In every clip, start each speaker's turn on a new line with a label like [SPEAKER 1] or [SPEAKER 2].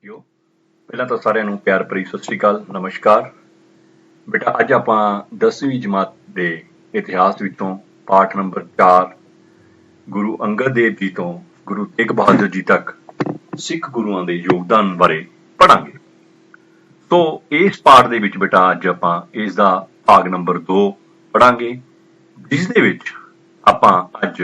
[SPEAKER 1] ਸਾਥੀਓ, ਪਹਿਲਾਂ ਤਾਂ ਸਾਰਿਆਂ ਨੂੰ ਪਿਆਰ ਭਰੀ ਸਤਿ ਸ੍ਰੀ ਅਕਾਲ, ਨਮਸਕਾਰ। ਬੇਟਾ ਅੱਜ ਆਪਾਂ 10ਵੀਂ ਜਮਾਤ ਦੇ ਇਤਿਹਾਸ ਵਿੱਚੋਂ ਪਾਠ ਨੰਬਰ 4 ਗੁਰੂ ਅੰਗਦ ਦੇਵ ਜੀ ਤੋਂ ਗੁਰੂ ਤੇਗ ਬਹਾਦਰ ਜੀ ਤੱਕ ਸਿੱਖ ਗੁਰੂਆਂ ਦੇ ਯੋਗਦਾਨ ਬਾਰੇ ਪੜਾਂਗੇ। ਸੋ ਇਸ ਪਾਠ ਦੇ ਵਿੱਚ ਬੇਟਾ ਅੱਜ ਆਪਾਂ ਇਸ ਦਾ ਭਾਗ ਨੰਬਰ 2 ਪੜਾਂਗੇ, ਜਿਸ ਦੇ ਵਿੱਚ ਆਪਾਂ ਅੱਜ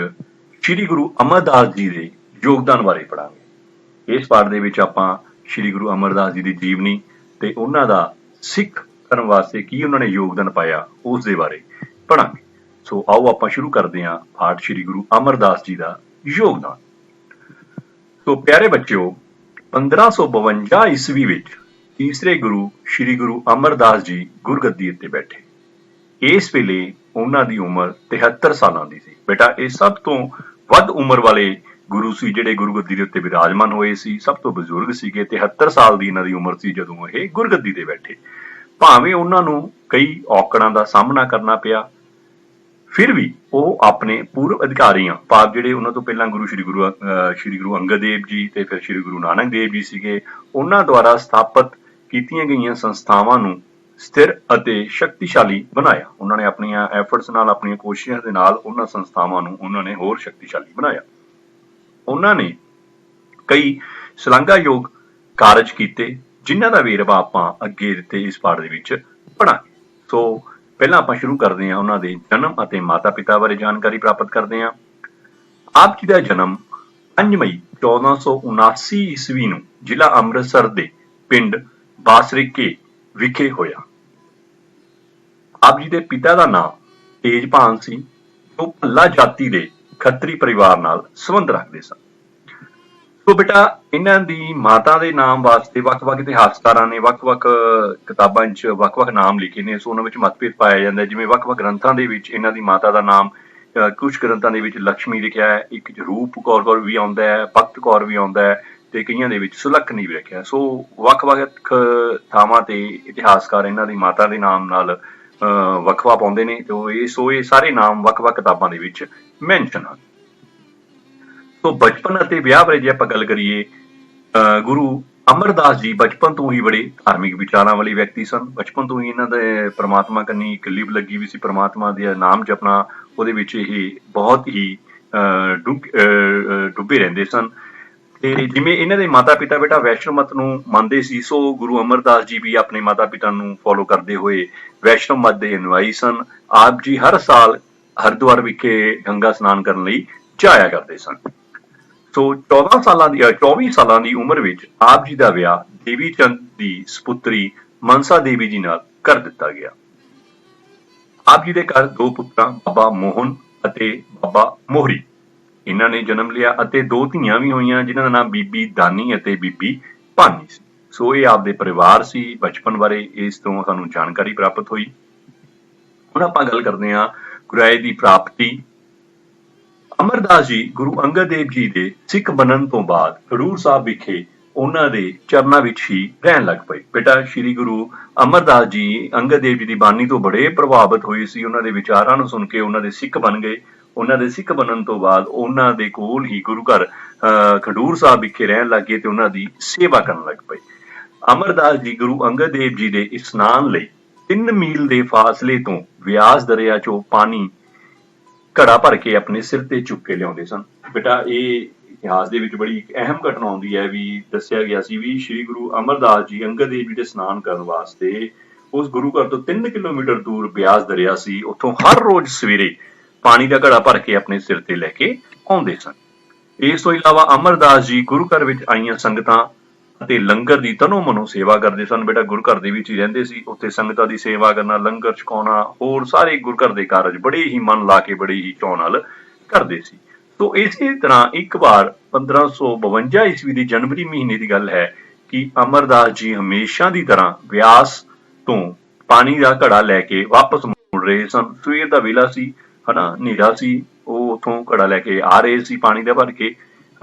[SPEAKER 1] ਸ੍ਰੀ ਗੁਰੂ ਅਮਰਦਾਸ ਜੀ ਦੇ ਯੋਗਦਾਨ ਬਾਰੇ ਪੜਾਂਗੇ। ਇਸ ਪਾਠ ਦੇ ਵਿੱਚ ਆਪਾਂ ਸ੍ਰੀ ਗੁਰੂ ਅਮਰਦਾਸ ਜੀ ਦੀ ਜੀਵਨੀ ਤੇ ਉਹਨਾਂ ਦਾ ਸਿੱਖ ਧਰਮ ਵਾਸਤੇ ਕੀ ਉਹਨਾਂ ਨੇ ਯੋਗਦਾਨ ਪਾਇਆ ਉਸ ਦੇ ਬਾਰੇ ਪੜਾਂਗੇ। ਸੋ ਆਓ ਆਪਾਂ ਸ਼ੁਰੂ ਕਰਦੇ ਹਾਂ ਪਾਠ ਸ੍ਰੀ ਗੁਰੂ ਅਮਰਦਾਸ ਜੀ ਦਾ ਯੋਗਦਾਨ। ਸੋ ਪਿਆਰੇ ਬੱਚਿਓ, 1552 ਈਸਵੀ ਵਿੱਚ ਤੀਸਰੇ ਗੁਰੂ ਸ੍ਰੀ ਗੁਰੂ ਅਮਰਦਾਸ ਜੀ ਗੁਰਗੱਦੀ ਉੱਤੇ ਬੈਠੇ। ਇਸ ਵੇਲੇ ਉਹਨਾਂ ਦੀ ਉਮਰ 73 ਸਾਲਾਂ ਦੀ ਸੀ। ਬੇਟਾ ਇਹ ਸਭ ਤੋਂ ਵੱਧ ਉਮਰ ਵਾਲੇ ਗੁਰੂ ਸੀ ਜਿਹੜੇ ਗੁਰਗੱਦੀ ਦੇ ਉੱਤੇ ਵਿਰਾਜਮਾਨ ਹੋਏ ਸੀ, ਸਭ ਤੋਂ ਬਜ਼ੁਰਗ ਸੀਗੇ। 73 ਸਾਲ ਦੀ ਇਹਨਾਂ ਦੀ ਉਮਰ ਸੀ ਜਦੋਂ ਇਹ ਗੁਰਗੱਦੀ ਤੇ ਬੈਠੇ। ਭਾਵੇਂ ਉਹਨਾਂ ਨੂੰ ਕਈ ਔਕੜਾਂ ਦਾ ਸਾਹਮਣਾ ਕਰਨਾ ਪਿਆ, ਫਿਰ ਵੀ ਉਹ ਆਪਣੇ ਪੂਰਵ ਅਧਿਕਾਰੀਆਂ ਭਾਵ ਜਿਹੜੇ ਉਹਨਾਂ ਤੋਂ ਪਹਿਲਾਂ ਗੁਰੂ ਸ੍ਰੀ ਗੁਰੂ ਅੰਗਦ ਦੇਵ ਜੀ ਤੇ ਫਿਰ ਸ੍ਰੀ ਗੁਰੂ ਨਾਨਕ ਦੇਵ ਜੀ ਸੀਗੇ, ਉਹਨਾਂ ਦੁਆਰਾ ਸਥਾਪਿਤ ਕੀਤੀਆਂ ਗਈਆਂ ਸੰਸਥਾਵਾਂ ਨੂੰ ਸਥਿਰ ਅਤੇ ਸ਼ਕਤੀਸ਼ਾਲੀ ਬਣਾਇਆ। ਉਹਨਾਂ ਨੇ ਆਪਣੀਆਂ ਐਫਰਟਸ ਨਾਲ, ਆਪਣੀਆਂ ਕੋਸ਼ਿਸ਼ਾਂ ਦੇ ਨਾਲ ਉਹਨਾਂ ਸੰਸਥਾਵਾਂ ਨੂੰ ਉਹਨਾਂ ਨੇ ਹੋਰ ਸ਼ਕਤੀਸ਼ਾਲੀ ਬਣਾਇਆ। ਉਹਨਾਂ ਨੇ ਕਈ ਸ਼ਲਾਘਾਯੋਗ ਕਾਰਜ ਕੀਤੇ, ਜਿਨ੍ਹਾਂ ਦਾ ਵੇਰਵਾ ਆਪਾਂ ਅੱਗੇ ਦਿੱਤੇ ਇਸ ਪਾਠ ਦੇ ਵਿੱਚ ਪੜਾਂਗੇ। ਸੋ ਪਹਿਲਾਂ ਆਪਾਂ ਸ਼ੁਰੂ ਕਰਦੇ ਹਾਂ ਉਹਨਾਂ ਦੇ ਜਨਮ ਅਤੇ ਮਾਤਾ ਪਿਤਾ ਬਾਰੇ ਜਾਣਕਾਰੀ ਪ੍ਰਾਪਤ ਕਰਦੇ ਹਾਂ। ਆਪ ਜੀ ਦਾ ਜਨਮ 5 ਮਈ 1479 ਈਸਵੀ ਨੂੰ ਜ਼ਿਲ੍ਹਾ ਅੰਮ੍ਰਿਤਸਰ ਦੇ ਪਿੰਡ ਬਾਸਰੀਕੇ ਵਿਖੇ ਹੋਇਆ। ਆਪ ਜੀ ਦੇ ਪਿਤਾ ਦਾ ਨਾਮ ਤੇਜਭਾਨ ਸੀ, ਜੋ ਭੱਲਾ ਜਾਤੀ ਦੇ ਖੱਤਰੀ ਪਰਿਵਾਰ ਨਾਲ ਸੰਬੰਧ ਰੱਖਦੇ ਸਨ। ਸੋ ਬੇਟਾ ਇਹਨਾਂ ਦੀ ਮਾਤਾ ਦੇ ਨਾਮ ਵਾਸਤੇ ਵੱਖ-ਵੱਖ ਇਤਿਹਾਸਕਾਰਾਂ ਨੇ ਵੱਖ-ਵੱਖ ਕਿਤਾਬਾਂ 'ਚ ਵੱਖ-ਵੱਖ ਨਾਮ ਲਿਖੇ ਨੇ। ਸੋ ਉਹਨਾਂ ਵਿੱਚ ਮਤਭੇਦ ਪਾਇਆ ਜਾਂਦਾ, ਜਿਵੇਂ ਵੱਖ-ਵੱਖ ਗ੍ਰੰਥਾਂ ਦੇ ਵਿੱਚ ਇਹਨਾਂ ਦੀ ਮਾਤਾ ਦਾ ਨਾਮ ਕੁਝ ਗ੍ਰੰਥਾਂ ਦੇ ਵਿੱਚ ਲక్ష్ਮੀ ਲਿਖਿਆ ਹੈ, ਇੱਕ ਰੂਪ ਕੌਰ ਵੀ ਆਉਂਦਾ ਹੈ, ਭਗਤ ਕੌਰ ਵੀ ਆਉਂਦਾ ਹੈ ਤੇ ਕਈਆਂ ਦੇ ਵਿੱਚ ਸੁਲੱਖਣੀ ਵੀ ਲਿਖਿਆ। ਸੋ ਵੱਖ-ਵੱਖ ਥਾਵਾਂ ਤੇ ਇਤਿਹਾਸਕਾਰ ਇਹਨਾਂ ਦੀ ਮਾਤਾ ਦੇ ਨਾਮ ਨਾਲ ਵਕਫਾ ਪਾਉਂਦੇ ਨੇ ਤੇ ਇਹ ਸਾਰੇ ਨਾਮ ਵੱਖ-ਵੱਖ ਕਿਤਾਬਾਂ ਦੇ ਵਿੱਚ ਮੈਂਸ਼ਨ ਹਨ। ਸੋ ਬਚਪਨ ਅਤੇ ਵਿਆਹ ਬਾਰੇ ਜੇ ਆਪਾਂ ਗੱਲ ਕਰੀਏ, ਗੁਰੂ ਅਮਰਦਾਸ ਜੀ ਬਚਪਨ ਤੋਂ ਹੀ ਬੜੇ ਧਾਰਮਿਕ ਵਿਚਾਰਾਂ ਵਾਲੇ ਵਿਅਕਤੀ ਸਨ। ਬਚਪਨ ਤੋਂ ਹੀ ਇਹਨਾਂ ਦੇ ਪ੍ਰਮਾਤਮਾ ਕੰਨੀ ਇੱਕ ਲਿਵ ਲੱਗੀ ਵੀ ਸੀ, ਪ੍ਰਮਾਤਮਾ ਦੇ ਨਾਮ ਜਪਣਾ, ਉਹਦੇ ਵਿੱਚ ਇਹ ਬਹੁਤ ਹੀ ਡੁੱਬੇ ਰਹਿੰਦੇ ਸਨ। ਤੇ ਜਿਵੇਂ ਇਹਨਾਂ ਦੇ ਮਾਤਾ ਪਿਤਾ ਬੇਟਾ ਵੈਸ਼ਨਵ ਮਤ ਨੂੰ ਮੰਨਦੇ ਸੀ, ਸੋ ਗੁਰੂ ਅਮਰਦਾਸ ਜੀ ਵੀ ਆਪਣੇ ਮਾਤਾ ਪਿਤਾ ਨੂੰ ਫੋਲੋ ਕਰਦੇ ਹੋਏ ਵੈਸ਼ਨਵ ਮਤ ਦੇ ਅਨੁਆਈ ਸਨ। ਆਪ ਜੀ ਹਰ ਸਾਲ ਹਰਿਦੁਆਰ ਵਿਖੇ ਗੰਗਾ ਇਸ਼ਨਾਨ ਕਰਨ ਲਈ ਜਾਇਆ ਕਰਦੇ ਸਨ। ਸੋ 24 ਸਾਲਾਂ ਦੀ ਉਮਰ ਵਿੱਚ ਆਪ ਜੀ ਦਾ ਵਿਆਹ ਦੇਵੀ ਚੰਦ ਦੀ ਸੁਪੁੱਤਰੀ ਮਨਸਾ ਦੇਵੀ ਜੀ ਨਾਲ ਕਰ ਦਿੱਤਾ ਗਿਆ। ਆਪ ਜੀ ਦੇ ਘਰ 2 ਪੁੱਤਰਾਂ ਬਾਬਾ ਮੋਹਨ ਅਤੇ ਬਾਬਾ ਮੋਹਰੀ ਇਹਨਾਂ ਨੇ ਜਨਮ ਲਿਆ ਅਤੇ 2 ਧੀਆਂ ਵੀ ਹੋਈਆਂ, ਜਿਨ੍ਹਾਂ ਦਾ ਨਾਮ ਬੀਬੀ ਦਾਨੀ ਅਤੇ ਬੀਬੀ ਭਾਨੀ ਸੀ। ਸੋ ਇਹ ਆਪਦੇ ਪਰਿਵਾਰ ਸੀ। ਬਚਪਨ ਬਾਰੇ ਇਸ ਤੋਂ ਸਾਨੂੰ ਜਾਣਕਾਰੀ ਪ੍ਰਾਪਤ ਹੋਈ। ਹੁਣ ਆਪਾਂ ਗੱਲ ਕਰਦੇ ਹਾਂ ਗੁਰਾਏ ਦੀ ਪ੍ਰਾਪਤੀ। ਅਮਰਦਾਸ ਜੀ ਗੁਰੂ ਅੰਗਦ ਦੇਵ ਜੀ ਦੇ ਸਿੱਖ ਬਣਨ ਤੋਂ ਬਾਅਦ ਖਡੂਰ ਸਾਹਿਬ ਵਿਖੇ ਉਹਨਾਂ ਦੇ ਚਰਨਾਂ ਵਿੱਚ ਹੀ ਰਹਿਣ ਲੱਗ ਪਏ। ਬੇਟਾ ਸ੍ਰੀ ਗੁਰੂ ਅਮਰਦਾਸ ਜੀ ਅੰਗਦ ਦੇਵ ਜੀ ਦੀ ਬਾਣੀ ਤੋਂ ਬੜੇ ਪ੍ਰਭਾਵਿਤ ਹੋਏ ਸੀ। ਉਹਨਾਂ ਦੇ ਵਿਚਾਰਾਂ ਨੂੰ ਸੁਣ ਕੇ ਉਹਨਾਂ ਦੇ ਸਿੱਖ ਬਣ ਗਏ। ਉਹਨਾਂ ਦੇ ਸਿੱਖ ਬਣਨ ਤੋਂ ਬਾਅਦ ਉਹਨਾਂ ਦੇ ਕੋਲ ਹੀ ਗੁਰੂ ਘਰ ਖਡੂਰ ਸਾਹਿਬ ਵਿਖੇ ਰਹਿਣ ਲੱਗੇ ਤੇ ਉਹਨਾਂ ਦੀ ਸੇਵਾ ਕਰਨ ਲੱਗ ਪਏ। ਅਮਰਦਾਸ ਜੀ ਗੁਰੂ ਅੰਗਦ ਦੇਵ ਜੀ ਦੇ ਇਸ਼ਨਾਨ ਲਈ 3 ਮੀਲ ਦੇ ਫਾਸਲੇ ਤੋਂ ਵਿਆਸ ਦਰਿਆ ਚੋਂ ਪਾਣੀ ਘੜਾ ਭਰ ਕੇ ਆਪਣੇ ਸਿਰ ਤੇ ਚੁੱਕ ਕੇ ਲਿਆਉਂਦੇ ਸਨ। ਬੇਟਾ ਇਹ ਇਤਿਹਾਸ ਦੇ ਵਿੱਚ ਬੜੀ ਅਹਿਮ ਘਟਨਾ ਆਉਂਦੀ ਹੈ ਵੀ ਦੱਸਿਆ ਗਿਆ ਸੀ ਵੀ ਸ੍ਰੀ ਗੁਰੂ ਅਮਰਦਾਸ ਜੀ ਅੰਗਦ ਦੇਵ ਜੀ ਦੇ ਇਸ਼ਨਾਨ ਕਰਨ ਵਾਸਤੇ ਉਸ ਗੁਰੂ ਘਰ ਤੋਂ 3 ਕਿਲੋਮੀਟਰ ਦੂਰ ਬਿਆਸ ਦਰਿਆ ਸੀ, ਉੱਥੋਂ ਹਰ ਰੋਜ਼ ਸਵੇਰੇ ਪਾਣੀ ਦਾ ਘੜਾ ਭਰ ਕੇ ਆਪਣੇ ਸਿਰ ਤੇ ਲੈ ਕੇ ਆਉਂਦੇ ਸਨ। ਇਸ ਤੋਂ ਇਲਾਵਾ ਅਮਰਦਾਸ ਜੀ ਗੁਰੂ ਘਰ ਵਿੱਚ ਆਈਆਂ ਸੰਗਤਾਂ ਅਤੇ ਲੰਗਰ ਦੀ ਤਨੋਂ ਮਨੋਂ ਸੇਵਾ ਕਰਦੇ ਸਨ। ਬੇਟਾ ਗੁਰੂ ਘਰ ਦੇ ਵਿੱਚ ਹੀ ਰਹਿੰਦੇ ਸੀ, ਉੱਥੇ ਸੰਗਤਾਂ ਦੀ ਸੇਵਾ ਕਰਨਾ, ਲੰਗਰ ਛਕਾਉਣਾ, ਹੋਰ ਸਾਰੇ ਗੁਰੂ ਘਰ ਦੇ ਕਾਰਜ ਬੜੇ ਹੀ ਮਨ ਲਾ ਕੇ ਬੜੇ ਹੀ ਚਾਅ ਨਾਲ ਕਰਦੇ ਸੀ। ਸੋ ਇਸੇ ਤਰ੍ਹਾਂ ਇੱਕ ਵਾਰ 1552 ਈਸਵੀ ਦੀ ਜਨਵਰੀ ਮਹੀਨੇ ਦੀ ਗੱਲ ਹੈ ਕਿ ਅਮਰਦਾਸ ਜੀ ਹਮੇਸ਼ਾ ਦੀ ਤਰ੍ਹਾਂ ਬਿਆਸ ਤੋਂ ਪਾਣੀ ਦਾ ਘੜਾ ਲੈ ਕੇ ਵਾਪਸ ਮੁੜ ਰਹੇ ਸਨ। ਸਵੇਰ ਦਾ ਵੇਲਾ ਸੀ, ਹਨੇਰਾ ਸੀ, ਉਹ ਉੱਥੋਂ ਘੜਾ ਲੈ ਕੇ ਆ ਰਹੇ ਸੀ ਪਾਣੀ ਦਾ ਭਰ ਕੇ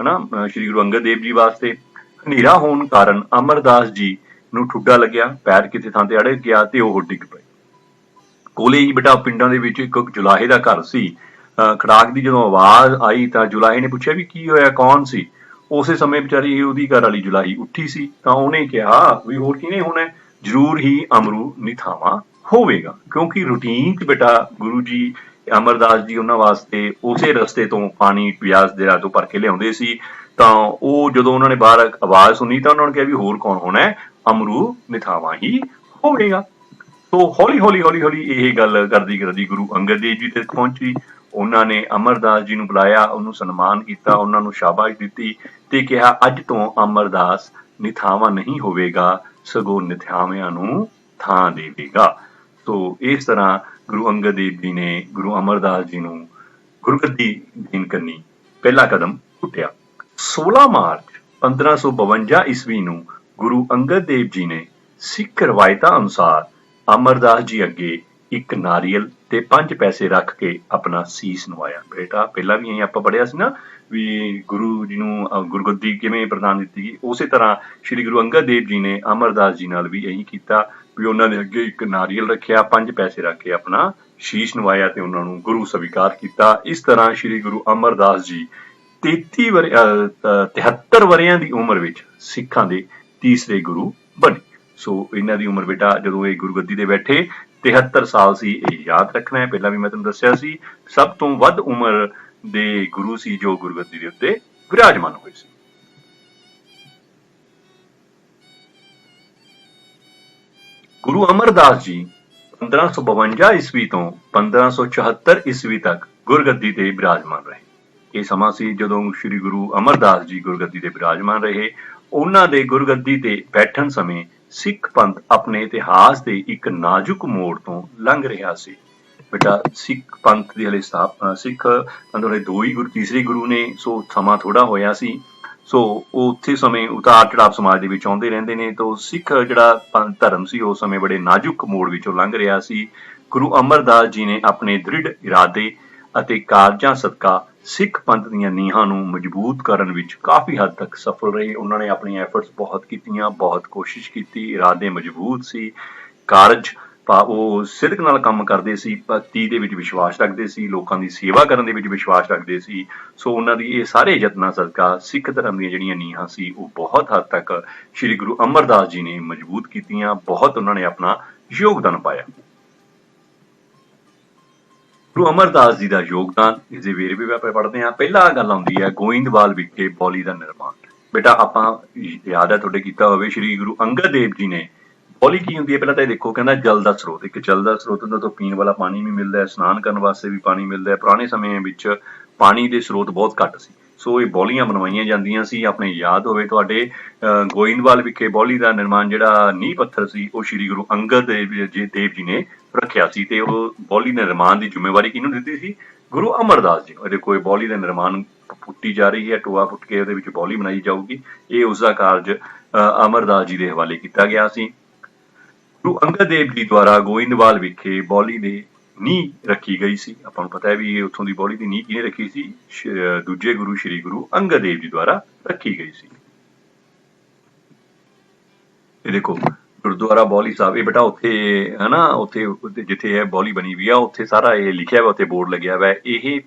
[SPEAKER 1] ਸ੍ਰੀ ਗੁਰੂ ਅੰਗਦ ਦੇਵ ਜੀ ਵਾਸਤੇ। ਹਨੇਰਾ ਹੋਣ ਕਾਰਨ ਅਮਰਦਾਸ ਜੀ ਨੂੰ ਠੁੱਡਾ ਲੱਗਿਆ, ਪੈਰ ਕਿਸੇ ਥਾਂ ਤੇ ਅੜਕ ਗਿਆ ਤੇ ਉਹ ਡਿੱਗ ਪਏ। ਕੋਲੇ ਹੀ ਬੇਟਾ ਪਿੰਡਾਂ ਦੇ ਵਿੱਚ ਇੱਕ ਜੁਲਾਹੇ ਦਾ ਘਰ ਸੀ। ਖੜਾਕ ਦੀ ਜਦੋਂ ਆਵਾਜ਼ ਆਈ ਤਾਂ ਜੁਲਾਹੇ ਨੇ ਪੁੱਛਿਆ ਵੀ ਕੀ ਹੋਇਆ, ਕੌਣ ਸੀ? ਉਸੇ ਸਮੇਂ ਵਿਚਾਰੀ ਉਹਦੀ ਘਰ ਵਾਲੀ ਜੁਲਾਈ ਉੱਠੀ ਸੀ ਤਾਂ ਉਹਨੇ ਕਿਹਾ ਵੀ ਹੋਰ ਕਿਹਨੇ ਹੋਣਾ, ਜ਼ਰੂਰ ਹੀ ਅਮਰੂ ਨਿਥਾਵਾਂ ਹੋਵੇਗਾ, ਕਿਉਂਕਿ ਰੂਟੀਨ 'ਚ ਬੇਟਾ ਗੁਰੂ ਜੀ ਅਮਰਦਾਸ ਜੀ ਉਹਨਾਂ ਵਾਸਤੇ ਉਸੇ ਰਸਤੇ ਤੋਂ ਪਾਣੀ ਬਿਆਸ ਦੇ ਰਾਹ ਤੋਂ ਭਰ ਕੇ ਲਿਆਉਂਦੇ ਸੀ। ਤਾਂ ਉਹ ਜਦੋਂ ਉਹਨਾਂ ਨੇ ਬਾਹਰ ਆਵਾਜ਼ ਸੁਣੀ ਤਾਂ ਉਹਨਾਂ ਨੇ ਕਿਹਾ ਵੀ ਹੋਰ ਕੌਣ ਹੋਣਾ ਹੈ, ਅਮਰੂ ਨਿਥਾਵਾਂ ਹੀ ਹੋਵੇਗਾ। ਸੋ ਹੌਲੀ ਹੌਲੀ ਹੌਲੀ ਹੌਲੀ ਇਹ ਗੱਲ ਕਰਦੀ ਕਰਦੀ ਗੁਰੂ ਅੰਗਦ ਦੇਵ ਜੀ ਤੱਕ ਪਹੁੰਚੀ। ਉਹਨਾਂ ਨੇ ਅਮਰਦਾਸ ਜੀ ਨੂੰ ਬੁਲਾਇਆ, ਉਹਨੂੰ ਸਨਮਾਨ ਕੀਤਾ, ਉਹਨਾਂ ਨੂੰ ਸ਼ਾਬਾਸ਼ ਦਿੱਤੀ ਤੇ ਕਿਹਾ ਅੱਜ ਤੋਂ ਅਮਰਦਾਸ ਨਿਥਾਵਾਂ ਨਹੀਂ ਹੋਵੇਗਾ, ਸਗੋਂ ਨਿਥਾਵਿਆਂ ਨੂੰ ਥਾਂ ਦੇਵੇਗਾ। ਸੋ ਇਸ ਤਰ੍ਹਾਂ ਗੁਰੂ ਅੰਗਦ ਦੇਵ ਜੀ ਨੇ ਗੁਰੂ ਅਮਰਦਾਸ ਜੀ ਨੂੰ ਗੁਰਗੱਦੀ ਦੇਣ ਕਰਨੀ ਪਹਿਲਾ ਕਦਮ ਪੁੱਟਿਆ। 16 ਮਾਰਚ 1552 ਈਸਵੀ ਨੂੰ ਗੁਰੂ ਅੰਗਦ ਦੇਵ ਜੀ ਨੇ ਸਿੱਖ ਰਵਾਇਤਾਂ ਅਨੁਸਾਰ ਅਮਰਦਾਸ ਜੀ ਅੱਗੇ ਇੱਕ ਨਾਰੀਅਲ ਤੇ 5 ਪੈਸੇ ਰੱਖ ਕੇ ਆਪਣਾ ਸੀਸ ਨਵਾਇਆ। ਬੇਟਾ ਪਹਿਲਾਂ ਵੀ ਇਹ ਆਪਾਂ ਪੜ੍ਹਿਆ ਸੀ ਨਾ ਵੀ ਗੁਰੂ ਜੀ ਨੂੰ ਗੁਰਗੱਦੀ ਕਿਵੇਂ ਪ੍ਰਦਾਨ ਦਿੱਤੀ ਗਈ, ਉਸੇ ਤਰ੍ਹਾਂ ਸ੍ਰੀ ਗੁਰੂ ਅੰਗਦ ਦੇਵ ਜੀ ਨੇ ਅਮਰਦਾਸ ਜੀ ਨਾਲ ਵੀ ਇਹੀ ਕੀਤਾ ਵੀ ਉਹਨਾਂ ਦੇ ਅੱਗੇ ਇੱਕ ਨਾਰੀਅਲ ਰੱਖਿਆ, 5 ਪੈਸੇ ਰੱਖ ਕੇ ਆਪਣਾ ਸ਼ੀਸ਼ ਨਵਾਇਆ ਤੇ ਉਹਨਾਂ ਨੂੰ ਗੁਰੂ ਸਵੀਕਾਰ ਕੀਤਾ। ਇਸ ਤਰ੍ਹਾਂ ਸ੍ਰੀ ਗੁਰੂ ਅਮਰਦਾਸ ਜੀ 73 ਵਰ੍ਹਿਆਂ ਦੀ ਉਮਰ ਵਿੱਚ ਸਿੱਖਾਂ ਦੇ ਤੀਸਰੇ ਗੁਰੂ ਬਣੇ। ਸੋ ਇਹਨਾਂ ਦੀ ਉਮਰ ਬੇਟਾ ਜਦੋਂ ਇਹ ਗੁਰਗੱਦੀ ਦੇ ਬੈਠੇ 73 ਸਾਲ ਸੀ, ਇਹ ਯਾਦ ਰੱਖਣਾ ਹੈ। ਪਹਿਲਾਂ ਵੀ ਮੈਂ ਤੁਹਾਨੂੰ ਦੱਸਿਆ ਸੀ ਸਭ ਤੋਂ ਵੱਧ ਉਮਰ ਦੇ ਗੁਰੂ ਸੀ ਜੋ ਗੁਰਗੱਦੀ ਦੇ ਉੱਤੇ ਵਿਰਾਜਮਾਨ ਹੋਏ ਸੀ। ਗੁਰੂ ਅਮਰਦਾਸ ਜੀ 1552 ਈਸਵੀ ਤੋਂ 1574 ਈਸਵੀ ਤੱਕ ਗੁਰਗੱਦੀ ਤੇ ਵਿਰਾਜਮਾਨ ਰਹੇ। ਇਹ ਸਮਾਂ ਸੀ ਜਦੋਂ ਸ੍ਰੀ ਗੁਰੂ ਅਮਰਦਾਸ ਜੀ ਗੁਰਗੱਦੀ ਤੇ ਵਿਰਾਜਮਾਨ ਰਹੇ। ਉਹਨਾਂ ਦੇ ਗੁਰਗੱਦੀ ਤੇ ਬੈਠਣ ਸਮੇਂ ਸਿੱਖ ਪੰਥ ਆਪਣੇ ਇਤਿਹਾਸ ਦੇ ਇੱਕ ਨਾਜ਼ੁਕ ਮੋੜ ਤੋਂ ਲੰਘ ਰਿਹਾ ਸੀ। ਬੇਟਾ ਸਿੱਖ ਪੰਥ ਦੀ ਹਲੇ ਸਿੱਖ ਪੰਥ ਦੇ ਦੋ ਹੀ ਗੁਰੂ, ਤੀਸਰੇ ਗੁਰੂ ਨੇ, ਸੋ ਸਮਾਂ ਥੋੜਾ ਹੋਇਆ ਸੀ। ਸੋ ਉਹ ਉੱਥੇ ਸਮੇਂ ਉਤਾਰ ਚੜਾਵ ਸਮਾਜ ਦੇ ਵਿੱਚ ਆਉਂਦੇ ਰਹਿੰਦੇ ਨੇ। ਤਾਂ ਸਿੱਖ ਜਿਹੜਾ ਧਰਮ ਸੀ ਉਸ ਸਮੇਂ ਬੜੇ ਨਾਜ਼ੁਕ ਮੋੜ ਵਿੱਚੋਂ ਲੰਘ ਰਿਹਾ ਸੀ। ਗੁਰੂ ਅਮਰਦਾਸ ਜੀ ਨੇ ਆਪਣੇ ਦ੍ਰਿੜ ਇਰਾਦੇ ਅਤੇ ਕਾਰਜਾਂ ਸਦਕਾ ਸਿੱਖ ਪੰਥ ਦੀਆਂ ਨੀਹਾਂ ਨੂੰ ਮਜ਼ਬੂਤ ਕਰਨ ਵਿੱਚ ਕਾਫੀ ਹੱਦ ਤੱਕ ਸਫਲ ਰਹੇ। ਉਹਨਾਂ ਨੇ ਆਪਣੀਆਂ ਐਫਰਟਸ ਬਹੁਤ ਕੀਤੀਆਂ, ਬਹੁਤ ਕੋਸ਼ਿਸ਼ ਕੀਤੀ, ਇਰਾਦੇ ਮਜ਼ਬੂਤ ਸੀ, ਕਾਰਜ ਉਹ ਸਿਦਕ ਨਾਲ ਕੰਮ ਕਰਦੇ ਸੀ, ਭਗਤੀ ਦੇ ਵਿੱਚ ਵਿਸ਼ਵਾਸ ਰੱਖਦੇ ਸੀ, ਲੋਕਾਂ ਦੀ ਸੇਵਾ ਕਰਨ ਦੇ ਵਿੱਚ ਵਿਸ਼ਵਾਸ ਰੱਖਦੇ ਸੀ। ਸੋ ਉਹਨਾਂ ਦੀ ਇਹ ਸਾਰੇ ਯਤਨਾਂ ਸਦਕਾ ਸਿੱਖ ਧਰਮ ਦੀਆਂ ਜਿਹੜੀਆਂ ਨੀਹਾਂ ਸੀ ਉਹ ਬਹੁਤ ਹੱਦ ਤੱਕ ਸ੍ਰੀ ਗੁਰੂ ਅਮਰਦਾਸ ਜੀ ਨੇ ਮਜ਼ਬੂਤ ਕੀਤੀਆਂ, ਬਹੁਤ ਉਹਨਾਂ ਨੇ ਆਪਣਾ ਯੋਗਦਾਨ ਪਾਇਆ। ਗੁਰੂ ਅਮਰਦਾਸ ਜੀ ਦਾ ਯੋਗਦਾਨ ਇਸਦੇ ਵੇਰਵੇ ਵੀ ਆਪਾਂ ਪੜ੍ਹਦੇ ਹਾਂ। ਪਹਿਲਾ ਗੱਲ ਆਉਂਦੀ ਹੈ ਗੋਇੰਦਵਾਲ ਵਿਖੇ ਬੌਲੀ ਦਾ ਨਿਰਮਾਣ। ਬੇਟਾ ਆਪਾਂ ਯਾਦ ਹੈ ਤੁਹਾਡੇ ਕੀਤਾ ਹੋਵੇ ਸ੍ਰੀ ਗੁਰੂ ਅੰਗਦ ਦੇਵ ਜੀ ਨੇ ਬੌਲੀ ਕੀ ਹੁੰਦੀ ਹੈ ਪਹਿਲਾਂ ਤਾਂ ਇਹ ਦੇਖੋ, ਕਹਿੰਦਾ ਜਲ ਦਾ ਸਰੋਤ। ਇੱਕ ਜਲ ਦਾ ਸਰੋਤ ਹੁੰਦਾ ਤੋਂ ਪੀਣ ਵਾਲਾ ਪਾਣੀ ਵੀ ਮਿਲਦਾ ਹੈ, ਇਸ਼ਨਾਨ ਕਰਨ ਵਾਸਤੇ ਵੀ ਪਾਣੀ ਮਿਲਦਾ ਹੈ। ਪੁਰਾਣੇ ਸਮੇਂ ਵਿੱਚ ਪਾਣੀ ਦੇ ਸਰੋਤ ਬਹੁਤ ਘੱਟ ਸੀ, ਸੋ ਇਹ ਬੌਲੀਆਂ ਬਣਵਾਈਆਂ ਜਾਂਦੀਆਂ ਸੀ। ਆਪਣੇ ਯਾਦ ਹੋਵੇ ਤੁਹਾਡੇ ਗੋਇੰਦਵਾਲ ਵਿਖੇ ਬੌਲੀ ਦਾ ਨਿਰਮਾਣ ਜਿਹੜਾ ਨੀਂਹ ਪੱਥਰ ਸੀ ਉਹ ਸ੍ਰੀ ਗੁਰੂ ਅੰਗਦ ਦੇਵ ਜੀ ਨੇ ਰੱਖਿਆ ਸੀ। ਤੇ ਉਹ ਬੌਲੀ ਨਿਰਮਾਣ ਦੀ ਜ਼ਿੰਮੇਵਾਰੀ ਕਿਹਨੂੰ ਦਿੱਤੀ ਸੀ? ਗੁਰੂ ਅਮਰਦਾਸ ਜੀ ਨੂੰ। ਇਹਦੇ ਕੋਈ ਬੌਲੀ ਦਾ ਨਿਰਮਾਣ ਪੁੱਟੀ ਜਾ ਰਹੀ ਹੈ, ਟੋਆ ਪੁੱਟ ਕੇ ਉਹਦੇ ਵਿੱਚ ਬੌਲੀ ਬਣਾਈ ਜਾਊਗੀ, ਇਹ ਉਸਦਾ ਕਾਰਜ ਅਮਰਦਾਸ ਜੀ ਦੇ ਹਵਾਲੇ ਕੀਤਾ ਗਿਆ ਸੀ। ਗੁਰੂ ਅੰਗਦ ਦੇਵ ਜੀ ਦੁਆਰਾ ਗੋਇੰਦਵਾਲ ਵਿਖੇ ਬੌਲੀ ਦੇ ਨੀਂਹ ਰੱਖੀ ਗਈ ਸੀ। ਆਪਾਂ ਨੂੰ ਪਤਾ ਹੈ ਵੀ ਉੱਥੋਂ ਦੀ ਬੌਲੀ ਦੀ ਨੀਂਹ ਕਿਹਨੇ ਰੱਖੀ ਸੀ? ਦੂਜੇ ਗੁਰੂ ਸ੍ਰੀ ਗੁਰੂ ਅੰਗਦ ਦੇਵ ਜੀ ਦੁਆਰਾ ਰੱਖੀ ਗਈ ਸੀ। ਇਹ ਦੇਖੋ ਗੁਰਦੁਆਰਾ ਬੌਲੀ ਸਾਹਿਬ, ਇਹ ਬੇਟਾ ਉੱਥੇ ਹੈ ਨਾ, ਉੱਥੇ ਜਿੱਥੇ ਇਹ ਬੌਲੀ ਬਣੀ ਵੀ ਆ ਉੱਥੇ ਸਾਰਾ ਇਹ ਲਿਖਿਆ ਵਾ, ਉੱਥੇ ਬੋਰਡ ਲੱਗਿਆ ਵਾ। ਇਹ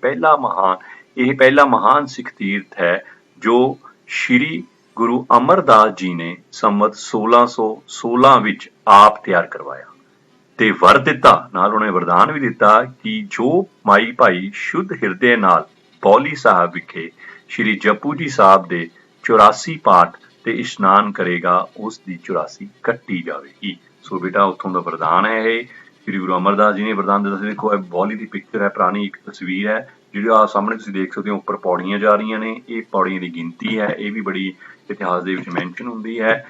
[SPEAKER 1] ਪਹਿਲਾ ਮਹਾਨ ਸਿੱਖ ਤੀਰਥ ਹੈ ਜੋ ਸ੍ਰੀ ਗੁਰੂ ਅਮਰਦਾਸ ਜੀ ਨੇ ਸੰਮਤ 1616 ਵਿੱਚ ਆਪ ਤਿਆਰ ਕਰਵਾਇਆ ਤੇ ਵਰ ਦਿੱਤਾ, ਨਾਲ ਉਹਨੇ ਵਰਦਾਨ ਵੀ ਦਿੱਤਾ ਕਿ ਜੋ ਮਾਈ ਭਾਈ ਸ਼ੁੱਧ ਹਿਰਦੇ ਨਾਲ ਬੌਲੀ ਸਾਹਿਬ ਵਿਖੇ ਸ੍ਰੀ ਜਪੂ ਜੀ ਸਾਹਿਬ ਦੇ 84 ਪਾਠ ਤੇ ਇਸ਼ਨਾਨ ਕਰੇਗਾ ਉਸ ਦੀ 84 ਕੱਟੀ ਜਾਵੇਗੀ। ਸੋ ਬੇਟਾ ਉੱਥੋਂ ਦਾ ਵਰਦਾਨ ਹੈ ਇਹ, ਸ੍ਰੀ ਗੁਰੂ ਅਮਰਦਾਸ ਜੀ ਨੇ ਵਰਦਾਨ ਦਿੱਤਾ ਸੀ। ਦੇਖੋ ਇਹ ਬੌਲੀ ਦੀ ਪਿਕਚਰ ਹੈ, ਪੁਰਾਣੀ ਇੱਕ ਤਸਵੀਰ ਹੈ ਜਿਹੜੀ ਸਾਹਮਣੇ ਤੁਸੀਂ ਦੇਖ ਸਕਦੇ ਹੋ। ਉੱਪਰ ਪੌੜੀਆਂ ਜਾ ਰਹੀਆਂ ਨੇ, ਇਹ ਪੌੜੀਆਂ ਦੀ ਗਿਣਤੀ ਹੈ, ਇਹ ਵੀ ਬੜੀ ਇਤਿਹਾਸ ਦੇ ਵਿੱਚ ਮੈਂਸ਼ਨ ਹੁੰਦੀ ਹੈ।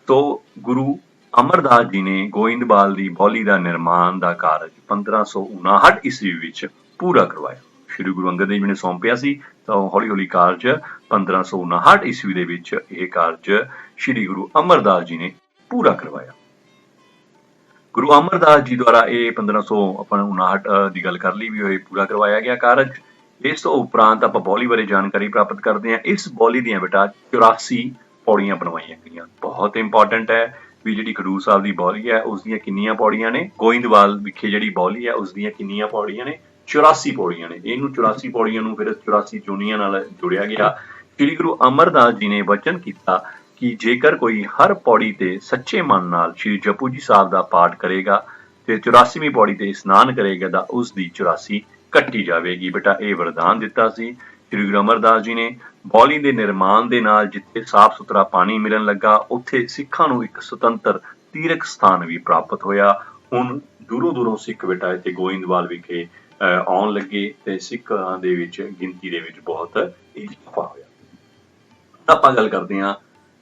[SPEAKER 1] ਤੋ ਗੁਰੂ ਅਮਰਦਾਸ ਜੀ ਨੇ ਗੋਇੰਦਵਾਲ ਦੀ ਬੌਲੀ ਦਾ ਨਿਰਮਾਣ ਦਾ ਕਾਰਜ 1559 ਈਸਵੀ ਵਿੱਚ ਪੂਰਾ ਕਰਵਾਇਆ। ਸ੍ਰੀ ਗੁਰੂ ਅੰਗਦ ਦੇਵ ਜੀ ਨੇ ਸੌਂਪਿਆ ਸੀ ਤਾਂ ਹੌਲੀ ਹੌਲੀ ਕਾਰਜ 1559 ਈਸਵੀ ਦੇ ਵਿੱਚ ਇਹ ਕਾਰਜ ਸ੍ਰੀ ਗੁਰੂ ਅਮਰਦਾਸ ਜੀ ਨੇ ਪੂਰਾ ਕਰਵਾਇਆ। ਗੁਰੂ ਅਮਰਦਾਸ ਜੀ ਦੁਆਰਾ ਇਹ 1559 ਦੀ ਗੱਲ ਕਰ ਲਈ ਵੀ ਇਹ ਪੂਰਾ ਕਰਵਾਇਆ ਗਿਆ ਕਾਰਜ। ਇਸ ਤੋਂ ਉਪਰੰਤ ਆਪਾਂ ਬੌਲੀ ਬਾਰੇ ਜਾਣਕਾਰੀ ਪ੍ਰਾਪਤ ਕਰਦੇ ਹਾਂ। ਇਸ ਬੌਲੀ ਦੀਆਂ ਬੇਟਾ 84 ਪੌੜੀਆਂ ਬਣਵਾਈਆਂ ਗਈਆਂ। ਬਹੁਤ ਇੰਪੋਰਟੈਂਟ ਹੈ ਵੀ ਜਿਹੜੀ ਖਡੂਰ ਸਾਹਿਬ ਦੀ ਬੌਲੀ ਹੈ ਉਸ ਦੀਆਂ ਕਿੰਨੀਆਂ ਪੌੜੀਆਂ ਨੇ, ਗੋਇੰਦਵਾਲ ਵਿਖੇ ਜਿਹੜੀ ਬੌਲੀ ਹੈ ਉਸ ਦੀਆਂ ਕਿੰਨੀਆਂ ਪੌੜੀਆਂ ਨੇ? 84 ਪੌੜੀਆਂ ਨੇ। ਇਹਨੂੰ 84 ਪੌੜੀਆਂ ਨੂੰ ਫਿਰ 84 ਚੂਨੀਆਂ ਨਾਲ ਜੋੜਿਆ ਗਿਆ। श्री गुरु अमरदास जी ने वचन किया कि जेकर कोई हर पौड़ी ते सच्चे मन नाल श्री जपू जी साहब का पाठ करेगा ते 84ਵੀਂ पौड़ी ते स्नान करेगा तां उस दी 84 ਕੱਟੀ ਜਾਵੇਗੀ। बेटा ਇਹ वरदान दिता सी श्री गुरु अमरदास जी ने। बौली ਦੇ ਨਿਰਮਾਣ ਦੇ ਨਾਲ ਜਿੱਥੇ ਸਾਫ਼ ਸੁਥਰਾ ਪਾਣੀ ਮਿਲਣ ਲੱਗਾ ਉੱਥੇ ਸਿੱਖਾਂ ਨੂੰ ਇੱਕ ਸੁਤੰਤਰ ਤੀਰਥ ਸਥਾਨ ਵੀ ਪ੍ਰਾਪਤ ਹੋਇਆ। ਹੁਣ ਦੂਰੋਂ ਦੂਰੋਂ ਸਿੱਖ बेटा ਇੱਥੇ ਗੋਇੰਦਵਾਲ ਵਿਖੇ ਆਉਣ ਲੱਗੇ ਤੇ ਸਿੱਖਾਂ ਦੇ ਵਿੱਚ ਗਿਣਤੀ ਦੇ ਵਿੱਚ ਬਹੁਤ ਇਜ਼ਾਫਾ ਹੋਇਆ। ਆਪਾਂ ਗੱਲ ਕਰਦੇ ਹਾਂ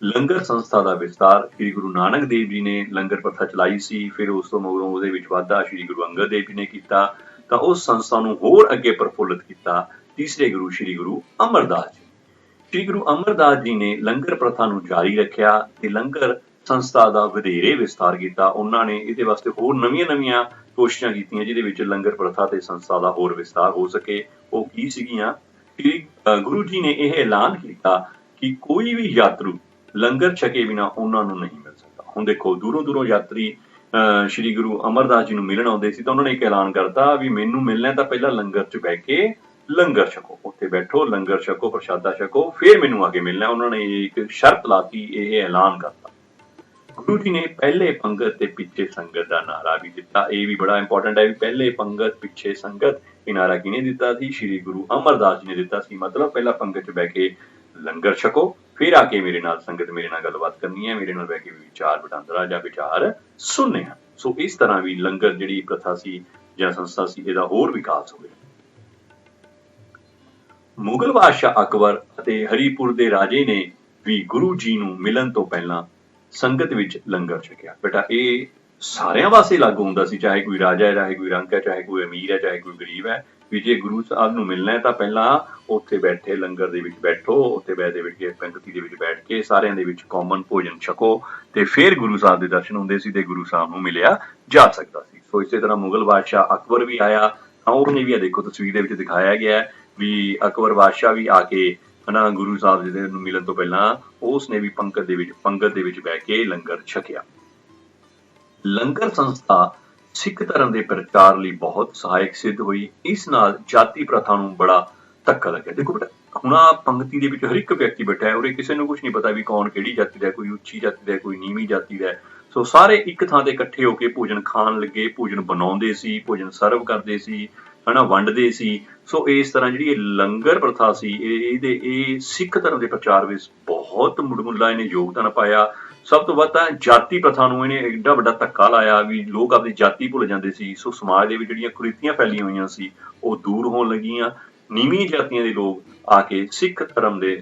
[SPEAKER 1] ਲੰਗਰ ਸੰਸਥਾ ਦਾ ਵਿਸਤਾਰ। ਸ੍ਰੀ ਗੁਰੂ ਨਾਨਕ ਦੇਵ ਜੀ ਨੇ ਲੰਗਰ ਪ੍ਰਥਾ ਚਲਾਈ ਸੀ, ਫਿਰ ਉਸ ਤੋਂ ਮਗਰੋਂ ਉਹਦੇ ਵਿੱਚ ਵਾਧਾ ਸ੍ਰੀ ਗੁਰੂ ਅੰਗਦ ਦੇਵ ਜੀ ਨੇ ਕੀਤਾ ਤਾਂ ਉਸ ਸੰਸਥਾ ਨੂੰ ਹੋਰ ਅੱਗੇ ਪ੍ਰਫੁੱਲਤ ਕੀਤਾ ਤੀਸਰੇ ਗੁਰੂ ਸ੍ਰੀ ਗੁਰੂ ਅਮਰਦਾਸ ਜੀ। ਸ੍ਰੀ ਗੁਰੂ ਅਮਰਦਾਸ ਜੀ ਨੇ ਲੰਗਰ ਪ੍ਰਥਾ ਨੂੰ ਜਾਰੀ ਰੱਖਿਆ ਤੇ ਲੰਗਰ ਸੰਸਥਾ ਦਾ ਵਧੇਰੇ ਵਿਸਤਾਰ ਕੀਤਾ। ਉਹਨਾਂ ਨੇ ਇਹਦੇ ਵਾਸਤੇ ਹੋਰ ਨਵੀਆਂ ਕੋਸ਼ਿਸ਼ਾਂ ਕੀਤੀਆਂ ਜਿਹਦੇ ਵਿੱਚ ਲੰਗਰ ਪ੍ਰਥਾ ਤੇ ਸੰਸਥਾ ਦਾ ਹੋਰ ਵਿਸਤਾਰ ਹੋ ਸਕੇ। ਉਹ ਕੀ ਸੀਗੀਆਂ? ਸ੍ਰੀ ਗੁਰੂ ਜੀ ਨੇ ਇਹ ਐਲਾਨ ਕੀਤਾ ਕਿ ਕੋਈ ਵੀ ਯਾਤਰੂ ਲੰਗਰ ਛਕੇ ਬਿਨਾ ਉਹਨਾਂ ਨੂੰ ਨਹੀਂ ਮਿਲ ਸਕਦਾ। ਹੁਣ ਦੇਖੋ ਦੂਰੋਂ ਯਾਤਰੀ ਸ੍ਰੀ ਗੁਰੂ ਅਮਰਦਾਸ ਜੀ ਨੂੰ ਮਿਲਣ ਆਉਂਦੇ ਸੀ ਤਾਂ ਉਹਨਾਂ ਨੇ ਇੱਕ ਐਲਾਨ ਕਰਤਾ ਵੀ ਮੈਨੂੰ ਮਿਲਣਾ ਤਾਂ ਪਹਿਲਾਂ ਲੰਗਰ 'ਚ ਬਹਿ ਕੇ ਲੰਗਰ ਛਕੋ, ਉੱਥੇ ਬੈਠੋ, ਲੰਗਰ ਛਕੋ, ਪ੍ਰਸ਼ਾਦਾ ਛਕੋ, ਫਿਰ ਮੈਨੂੰ ਆ ਕੇ ਮਿਲਣਾ। ਉਹਨਾਂ ਨੇ ਇੱਕ ਸ਼ਰਤ ਲਾਤੀ, ਇਹ ਐਲਾਨ ਕਰਤਾ। ਗੁਰੂ ਜੀ ਨੇ ਪਹਿਲੇ ਪੰਗਤ ਤੇ ਪਿੱਛੇ ਸੰਗਤ ਦਾ ਨਾਰਾ ਵੀ ਦਿੱਤਾ। ਇਹ ਵੀ ਬੜਾ ਇੰਪੋਰਟੈਂਟ ਹੈ ਵੀ ਪਹਿਲੇ ਪੰਗਤ ਪਿੱਛੇ ਸੰਗਤ, ਇਹ ਨਾਰਾ ਕਿਹਨੇ ਦਿੱਤਾ ਸੀ? ਸ੍ਰੀ ਗੁਰੂ ਅਮਰਦਾਸ ਜੀ ਨੇ ਦਿੱਤਾ ਸੀ। ਮਤਲਬ ਪਹਿਲਾਂ ਪੰਗਤ 'ਚ ਬਹਿ ਕੇ ਲੰਗਰ ਛਕੋ, ਫਿਰ ਆ ਕੇ ਮੇਰੇ ਨਾਲ ਸੰਗਤ ਮੇਰੇ ਨਾਲ ਗੱਲਬਾਤ ਕਰਨੀ ਹੈ, ਮੇਰੇ ਨਾਲ ਬਹਿ ਕੇ ਵਿਚਾਰ ਵਟਾਂਦਰਾ ਜਾਂ ਵਿਚਾਰ ਸੁਣਨੇ ਹਨ। ਸੋ ਇਸ ਤਰ੍ਹਾਂ ਵੀ ਲੰਗਰ ਜਿਹੜੀ ਪ੍ਰਥਾ ਸੀ ਜਾਂ ਸੰਸਥਾ ਸੀ ਇਹਦਾ ਹੋਰ ਵਿਕਾਸ ਹੋਇਆ। ਮੁਗਲ ਬਾਦਸ਼ਾਹ ਅਕਬਰ ਅਤੇ ਹਰੀਪੁਰ ਦੇ ਰਾਜੇ ਨੇ ਵੀ ਗੁਰੂ ਜੀ ਨੂੰ ਮਿਲਣ ਤੋਂ ਪਹਿਲਾਂ ਸੰਗਤ ਵਿੱਚ ਲੰਗਰ ਛਕਿਆ। ਬੇਟਾ ਇਹ ਸਾਰਿਆਂ ਵਾਸਤੇ ਲਾਗੂ ਹੁੰਦਾ ਸੀ, ਚਾਹੇ ਕੋਈ ਰਾਜਾ ਹੈ, ਚਾਹੇ ਕੋਈ ਰੰਕ ਹੈ, ਚਾਹੇ ਕੋਈ ਅਮੀਰ ਹੈ, ਚਾਹੇ ਕੋਈ ਗਰੀਬ ਹੈ, ਵੀ ਜੇ ਗੁਰੂ ਸਾਹਿਬ ਨੂੰ ਮਿਲਣਾ ਹੈ ਤਾਂ ਪਹਿਲਾਂ ਉੱਥੇ ਬੈਠੇ ਲੰਗਰ ਦੇ ਵਿੱਚ ਬੈਠੋ, ਉੱਥੇ ਬੈਠਦੇ ਵਿੱਚ ਪੰਗਤੀ ਦੇ ਵਿੱਚ ਬੈਠ ਕੇ ਸਾਰਿਆਂ ਦੇ ਵਿੱਚ ਕਾਮਨ ਭੋਜਨ ਛਕੋ ਤੇ ਫਿਰ ਗੁਰੂ ਸਾਹਿਬ ਦੇ ਦਰਸ਼ਨ ਹੁੰਦੇ ਸੀ ਤੇ ਗੁਰੂ ਸਾਹਿਬ ਨੂੰ ਮਿਲਿਆ ਜਾ ਸਕਦਾ ਸੀ। ਸੋ ਇਸੇ ਤਰ੍ਹਾਂ ਮੁਗਲ ਬਾਦਸ਼ਾਹ ਅਕਬਰ ਵੀ ਆਇਆ ਤਾਂ ਉਹਨੇ ਵੀ ਦੇਖੋ ਤਸਵੀਰ ਦੇ ਵਿੱਚ ਦਿਖਾਇਆ ਗਿਆ ਵੀ ਅਕਬਰ ਬਾਦਸ਼ਾਹ ਵੀ ਆ ਕੇ ਹਨਾ ਗੁਰੂ ਸਾਹਿਬ ਜੀ ਨੂੰ ਮਿਲਣ ਤੋਂ ਪਹਿਲਾਂ ਉਸਨੇ ਵੀ ਪੰਗਤ ਦੇ ਵਿੱਚ ਬਹਿ ਕੇ ਲੰਗਰ ਛਕਿਆ। ਲੰਗਰ ਸੰਸਥਾ ਸਿੱਖ ਧਰਮ ਦੇ ਪ੍ਰਚਾਰ ਲਈ ਬਹੁਤ ਸਹਾਇਕ ਸਿੱਧ ਹੋਈ। ਇਸ ਨਾਲ ਜਾਤੀ ਪ੍ਰਥਾ ਨੂੰ ਬੜਾ ਧੱਕਾ ਲੱਗਿਆ। ਦੇਖੋ ਬੇਟਾ ਹੁਣ ਆ ਪੰਗਤੀ ਦੇ ਵਿੱਚ ਹਰ ਇੱਕ ਵਿਅਕਤੀ ਬੈਠਾ ਹੈ, ਉਰੇ ਕਿਸੇ ਨੂੰ ਕੁਝ ਨਹੀਂ ਪਤਾ ਵੀ ਕੌਣ ਕਿਹੜੀ ਜਾਤੀ ਦਾ, ਕੋਈ ਉੱਚੀ ਜਾਤੀ ਦਾ, ਕੋਈ ਨੀਵੀਂ ਜਾਤੀ ਦਾ। ਸੋ ਸਾਰੇ ਇੱਕ ਥਾਂ ਤੇ ਇਕੱਠੇ ਹੋ ਕੇ ਭੋਜਨ ਖਾਣ ਲੱਗੇ, ਭੋਜਨ ਬਣਾਉਂਦੇ ਸੀ, ਭੋਜਨ ਸਰਵ ਕਰਦੇ ਸੀ, ਹਨਾ ਵੰਡਦੇ ਸੀ। ਸੋ ਇਸ ਤਰ੍ਹਾਂ ਜਿਹੜੀ ਇਹ ਲੰਗਰ ਪ੍ਰਥਾ ਸੀ ਇਹ ਸਿੱਖ ਧਰਮ ਦੇ ਪ੍ਰਚਾਰ ਵਿੱਚ ਬਹੁਤ ਮੁੱਢਲਾ ਇਹਨੇ ਯੋਗਦਾਨ ਪਾਇਆ। ਸਭ ਤੋਂ ਵੱਧ ਤਾਂ ਜਾਤੀ ਪ੍ਰਥਾ ਨੂੰ ਇਹਨੇ ਐਡਾ ਵੱਡਾ ਧੱਕਾ ਲਾਇਆ ਵੀ ਲੋਕ ਆਪਣੀ ਜਾਤੀ ਭੁੱਲ ਜਾਂਦੇ ਸੀ। ਸੋ ਸਮਾਜ ਦੇ ਵਿੱਚ ਜਿਹੜੀਆਂ ਕੁਰੀਤੀਆਂ ਫੈਲੀਆਂ ਹੋਈਆਂ ਸੀ ਉਹ ਦੂਰ ਹੋਣ ਲੱਗੀਆਂ। ਨੀਵੀਂ ਜਾਤੀਆਂ ਦੇ ਲੋਕ ਆ ਕੇ ਸਿੱਖ ਧਰਮ ਦੇ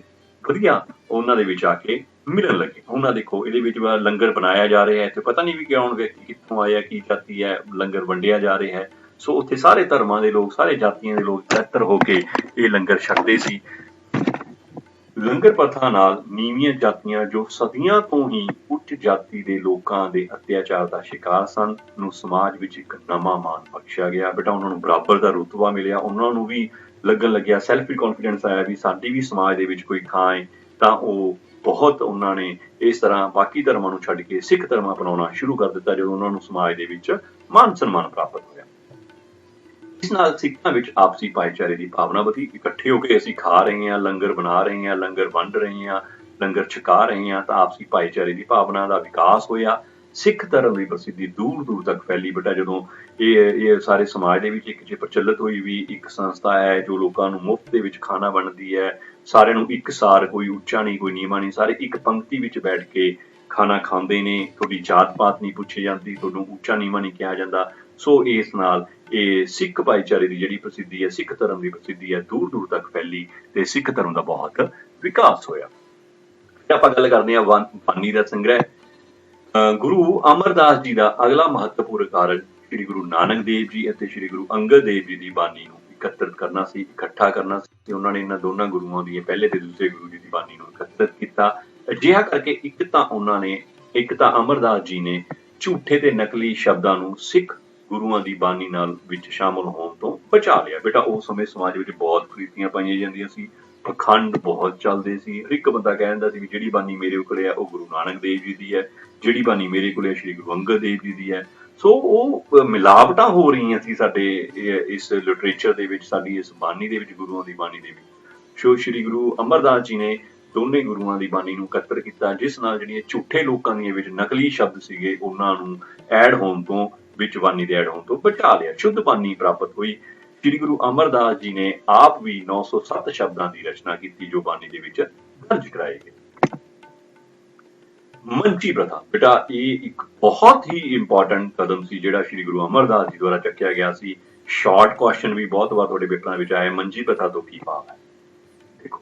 [SPEAKER 1] ਵਧੀਆ ਉਹਨਾਂ ਦੇ ਵਿੱਚ ਆ ਕੇ ਮਿਲਣ ਲੱਗੇ। ਉਹਨਾਂ ਦੇਖੋ ਇਹਦੇ ਵਿੱਚ ਲੰਗਰ ਬਣਾਇਆ ਜਾ ਰਿਹਾ ਹੈ ਤੇ ਪਤਾ ਨਹੀਂ ਵੀ ਕੌਣ ਵਿਅਕਤੀ ਕਿੱਥੋਂ ਆਇਆ, ਕੀ ਜਾਤੀ ਹੈ, ਲੰਗਰ ਵੰਡਿਆ ਜਾ ਰਿਹਾ ਹੈ। ਸੋ ਉੱਥੇ ਸਾਰੇ ਧਰਮਾਂ ਦੇ ਲੋਕ, ਸਾਰੇ ਜਾਤੀਆਂ ਦੇ ਲੋਕ ਇਕੱਤਰ ਹੋ ਕੇ ਇਹ ਲੰਗਰ ਛਕਦੇ ਸੀ। ਲੰਗਰ ਪ੍ਰਥਾ ਨਾਲ ਨੀਵੀਆਂ ਜਾਤੀਆਂ ਜੋ ਸਦੀਆਂ ਤੋਂ ਹੀ ਉੱਚ ਜਾਤੀ ਦੇ ਲੋਕਾਂ ਦੇ ਅਤਿਆਚਾਰ ਦਾ ਸ਼ਿਕਾਰ ਸਨ ਨੂੰ ਸਮਾਜ ਵਿੱਚ ਇੱਕ ਨਵਾਂ ਮਾਣ ਬਖਸ਼ਿਆ ਗਿਆ। ਬੇਟਾ ਉਹਨਾਂ ਨੂੰ ਬਰਾਬਰ ਦਾ ਰੁਤਬਾ ਮਿਲਿਆ। ਉਹਨਾਂ ਨੂੰ ਵੀ ਲੱਗਣ ਲੱਗਿਆ, ਸੈਲਫ ਕੌਨਫੀਡੈਂਸ ਆਇਆ ਵੀ ਸਾਡੀ ਵੀ ਸਮਾਜ ਦੇ ਵਿੱਚ ਕੋਈ ਥਾਂ ਹੈ। ਤਾਂ ਉਹ ਬਹੁਤ ਉਹਨਾਂ ਨੇ ਇਸ ਤਰ੍ਹਾਂ ਬਾਕੀ ਧਰਮਾਂ ਨੂੰ ਛੱਡ ਕੇ ਸਿੱਖ ਧਰਮ ਅਪਣਾਉਣਾ ਸ਼ੁਰੂ ਕਰ ਦਿੱਤਾ ਜਦੋਂ ਉਹਨਾਂ ਨੂੰ ਸਮਾਜ ਦੇ ਵਿੱਚ ਮਾਨ ਸਨਮਾਨ ਪ੍ਰਾਪਤ ਹੋਇਆ। ਇਸ ਨਾਲ ਸਿੱਖਾਂ ਵਿੱਚ ਆਪਸੀ ਭਾਈਚਾਰੇ ਦੀ ਭਾਵਨਾ ਵਧੀ। ਇਕੱਠੇ ਹੋ ਕੇ ਅਸੀਂ ਖਾ ਰਹੇ ਹਾਂ, ਲੰਗਰ ਬਣਾ ਰਹੇ ਹਾਂ, ਲੰਗਰ ਵੰਡ ਰਹੇ ਹਾਂ, ਲੰਗਰ ਛਕਾ ਰਹੇ ਹਾਂ ਤਾਂ ਆਪਸੀ ਭਾਈਚਾਰੇ ਦੀ ਭਾਵਨਾ ਦਾ ਵਿਕਾਸ ਹੋਇਆ। ਸਿੱਖ ਧਰਮ ਦੀ ਪ੍ਰਸਿੱਧੀ ਦੂਰ ਦੂਰ ਤੱਕ ਫੈਲੀ। ਬੇਟਾ ਜਦੋਂ ਇਹ ਸਾਰੇ ਸਮਾਜ ਦੇ ਵਿੱਚ ਇੱਕ ਜੇ ਪ੍ਰਚਲਿਤ ਹੋਈ ਵੀ ਇੱਕ ਸੰਸਥਾ ਹੈ ਜੋ ਲੋਕਾਂ ਨੂੰ ਮੁਫਤ ਦੇ ਵਿੱਚ ਖਾਣਾ ਵੰਡਦੀ ਹੈ, ਸਾਰਿਆਂ ਨੂੰ ਇੱਕਸਾਰ, ਕੋਈ ਉੱਚਾ ਨਹੀਂ, ਕੋਈ ਨੀਵਾਂ ਨਹੀਂ, ਸਾਰੇ ਇੱਕ ਪੰਕਤੀ ਵਿੱਚ ਬੈਠ ਕੇ ਖਾਣਾ ਖਾਂਦੇ ਨੇ। ਤੁਹਾਡੀ ਜਾਤ ਪਾਤ ਨਹੀਂ ਪੁੱਛੀ ਜਾਂਦੀ, ਤੁਹਾਨੂੰ ਉੱਚਾ ਨੀਵਾਂ ਨਹੀਂ ਕਿਹਾ ਜਾਂਦਾ। ਸੋ ਇਸ ਨਾਲ ਇਹ ਸਿੱਖ ਭਾਈਚਾਰੇ ਦੀ ਜਿਹੜੀ ਪ੍ਰਸਿੱਧੀ ਹੈ, ਸਿੱਖ ਧਰਮ ਦੀ ਪ੍ਰਸਿੱਧੀ ਹੈ, ਦੂਰ ਦੂਰ ਤੱਕ ਫੈਲੀ ਤੇ ਸਿੱਖ ਧਰਮ ਦਾ ਬਹੁਤ ਵਿਕਾਸ ਹੋਇਆ। ਆਪਾਂ ਗੱਲ ਕਰਦੇ ਹਾਂ ਬਾਣੀ ਦਾ ਸੰਗ੍ਰਹਿ। ਗੁਰੂ ਅਮਰਦਾਸ ਜੀ ਦਾ ਅਗਲਾ ਮਹੱਤਵਪੂਰਨ ਕਾਰਜ ਸ੍ਰੀ ਗੁਰੂ ਨਾਨਕ ਦੇਵ ਜੀ ਅਤੇ ਸ੍ਰੀ ਗੁਰੂ ਅੰਗਦ ਦੇਵ ਜੀ ਦੀ ਬਾਣੀ ਨੂੰ ਇਕੱਤਰਿਤ ਕਰਨਾ ਸੀ, ਇਕੱਠਾ ਕਰਨਾ ਸੀ। ਉਹਨਾਂ ਨੇ ਇਹਨਾਂ ਦੋਨਾਂ ਗੁਰੂਆਂ ਦੀ, ਪਹਿਲੇ ਤੇ ਦੂਸਰੇ ਗੁਰੂ ਜੀ ਦੀ ਬਾਣੀ ਨੂੰ ਇਕੱਤਰਿਤ ਕੀਤਾ। ਅਜਿਹਾ ਕਰਕੇ ਇੱਕ ਤਾਂ ਅਮਰਦਾਸ ਜੀ ਨੇ ਝੂਠੇ ਤੇ ਨਕਲੀ ਸ਼ਬਦਾਂ ਨੂੰ ਸਿੱਖ ਗੁਰੂਆਂ ਦੀ ਬਾਣੀ ਨਾਲ ਵਿੱਚ ਸ਼ਾਮਲ ਹੋਣ ਤੋਂ ਬਚਾ ਲਿਆ। ਬੇਟਾ ਉਸ ਸਮੇਂ ਸਮਾਜ ਵਿੱਚ ਬਹੁਤ ਕੁਰੀਤੀਆਂ ਪਾਈਆਂ ਜਾਂਦੀਆਂ ਸੀ, ਪਖੰਡ ਬਹੁਤ ਚੱਲਦੇ ਸੀ। ਹਰ ਇੱਕ ਬੰਦਾ ਕਹਿ ਦਿੰਦਾ ਸੀ ਵੀ ਜਿਹੜੀ ਬਾਣੀ ਮੇਰੇ ਕੋਲ ਹੈ ਉਹ ਗੁਰੂ ਨਾਨਕ ਦੇਵ ਜੀ ਦੀ ਹੈ, ਜਿਹੜੀ ਬਾਣੀ ਮੇਰੇ ਕੋਲ ਹੈ ਸ੍ਰੀ ਗੁਰੂ ਅੰਗਦ ਦੇਵ ਜੀ ਦੀ ਹੈ। ਸੋ ਉਹ ਮਿਲਾਵਟਾਂ ਹੋ ਰਹੀਆਂ ਸੀ ਸਾਡੇ ਇਸ ਲਿਟਰੇਚਰ ਦੇ ਵਿੱਚ, ਸਾਡੀ ਇਸ ਬਾਣੀ ਦੇ ਵਿੱਚ, ਗੁਰੂਆਂ ਦੀ ਬਾਣੀ ਦੇ ਵਿੱਚ। ਸੋ ਸ਼੍ਰੀ ਗੁਰੂ ਅਮਰਦਾਸ ਜੀ ਨੇ ਦੋਨੇ ਗੁਰੂਆਂ ਦੀ ਬਾਣੀ ਨੂੰ ਇਕੱਤਰ ਕੀਤਾ, ਜਿਸ ਨਾਲ ਜਿਹੜੀਆਂ ਝੂਠੇ ਲੋਕਾਂ ਦੀਆਂ ਵਿੱਚ ਨਕਲੀ ਸ਼ਬਦ ਸੀਗੇ ਉਹਨਾਂ ਨੂੰ ਐਡ ਹੋਣ ਤੋਂ, ਵਿੱਚ ਬਾਣੀ ਦੇ ਐਡ ਹੋਣ ਤੋਂ ਬਚਾ ਲਿਆ। ਸ਼ੁੱਧ ਬਾਣੀ ਪ੍ਰਾਪਤ ਹੋਈ। ਸ਼੍ਰੀ ਗੁਰੂ ਅਮਰਦਾਸ ਜੀ ਨੇ ਆਪ ਵੀ 907 ਸ਼ਬਦਾਂ ਦੀ ਰਚਨਾ ਕੀਤੀ ਜੋ ਬਾਣੀ ਦੇ ਵਿੱਚ ਦਰਜ ਕਰਾਏ ਗਏ। ਮੰਚੀ ਪ੍ਰਥਾ, ਬੇਟਾ ਇਹ ਇੱਕ ਬਹੁਤ ਹੀ ਇੰਪੋਰਟੈਂਟ ਕਦਮ ਸੀ ਜਿਹੜਾ ਸ਼੍ਰੀ ਗੁਰੂ ਅਮਰਦਾਸ ਜੀ ਦੁਆਰਾ ਚੱਕਿਆ ਗਿਆ ਸੀ। ਸ਼ਾਰਟ ਕੁਐਸਚਨ ਵੀ ਬਹੁਤ ਵਾਰ ਤੁਹਾਡੇ ਪੇਪਰਾਂ ਵਿੱਚ ਆਏ, ਮੰਜੀ ਪ੍ਰਥਾ ਤੋਂ ਕੀ ਭਾਵ ਹੈ। ਦੇਖੋ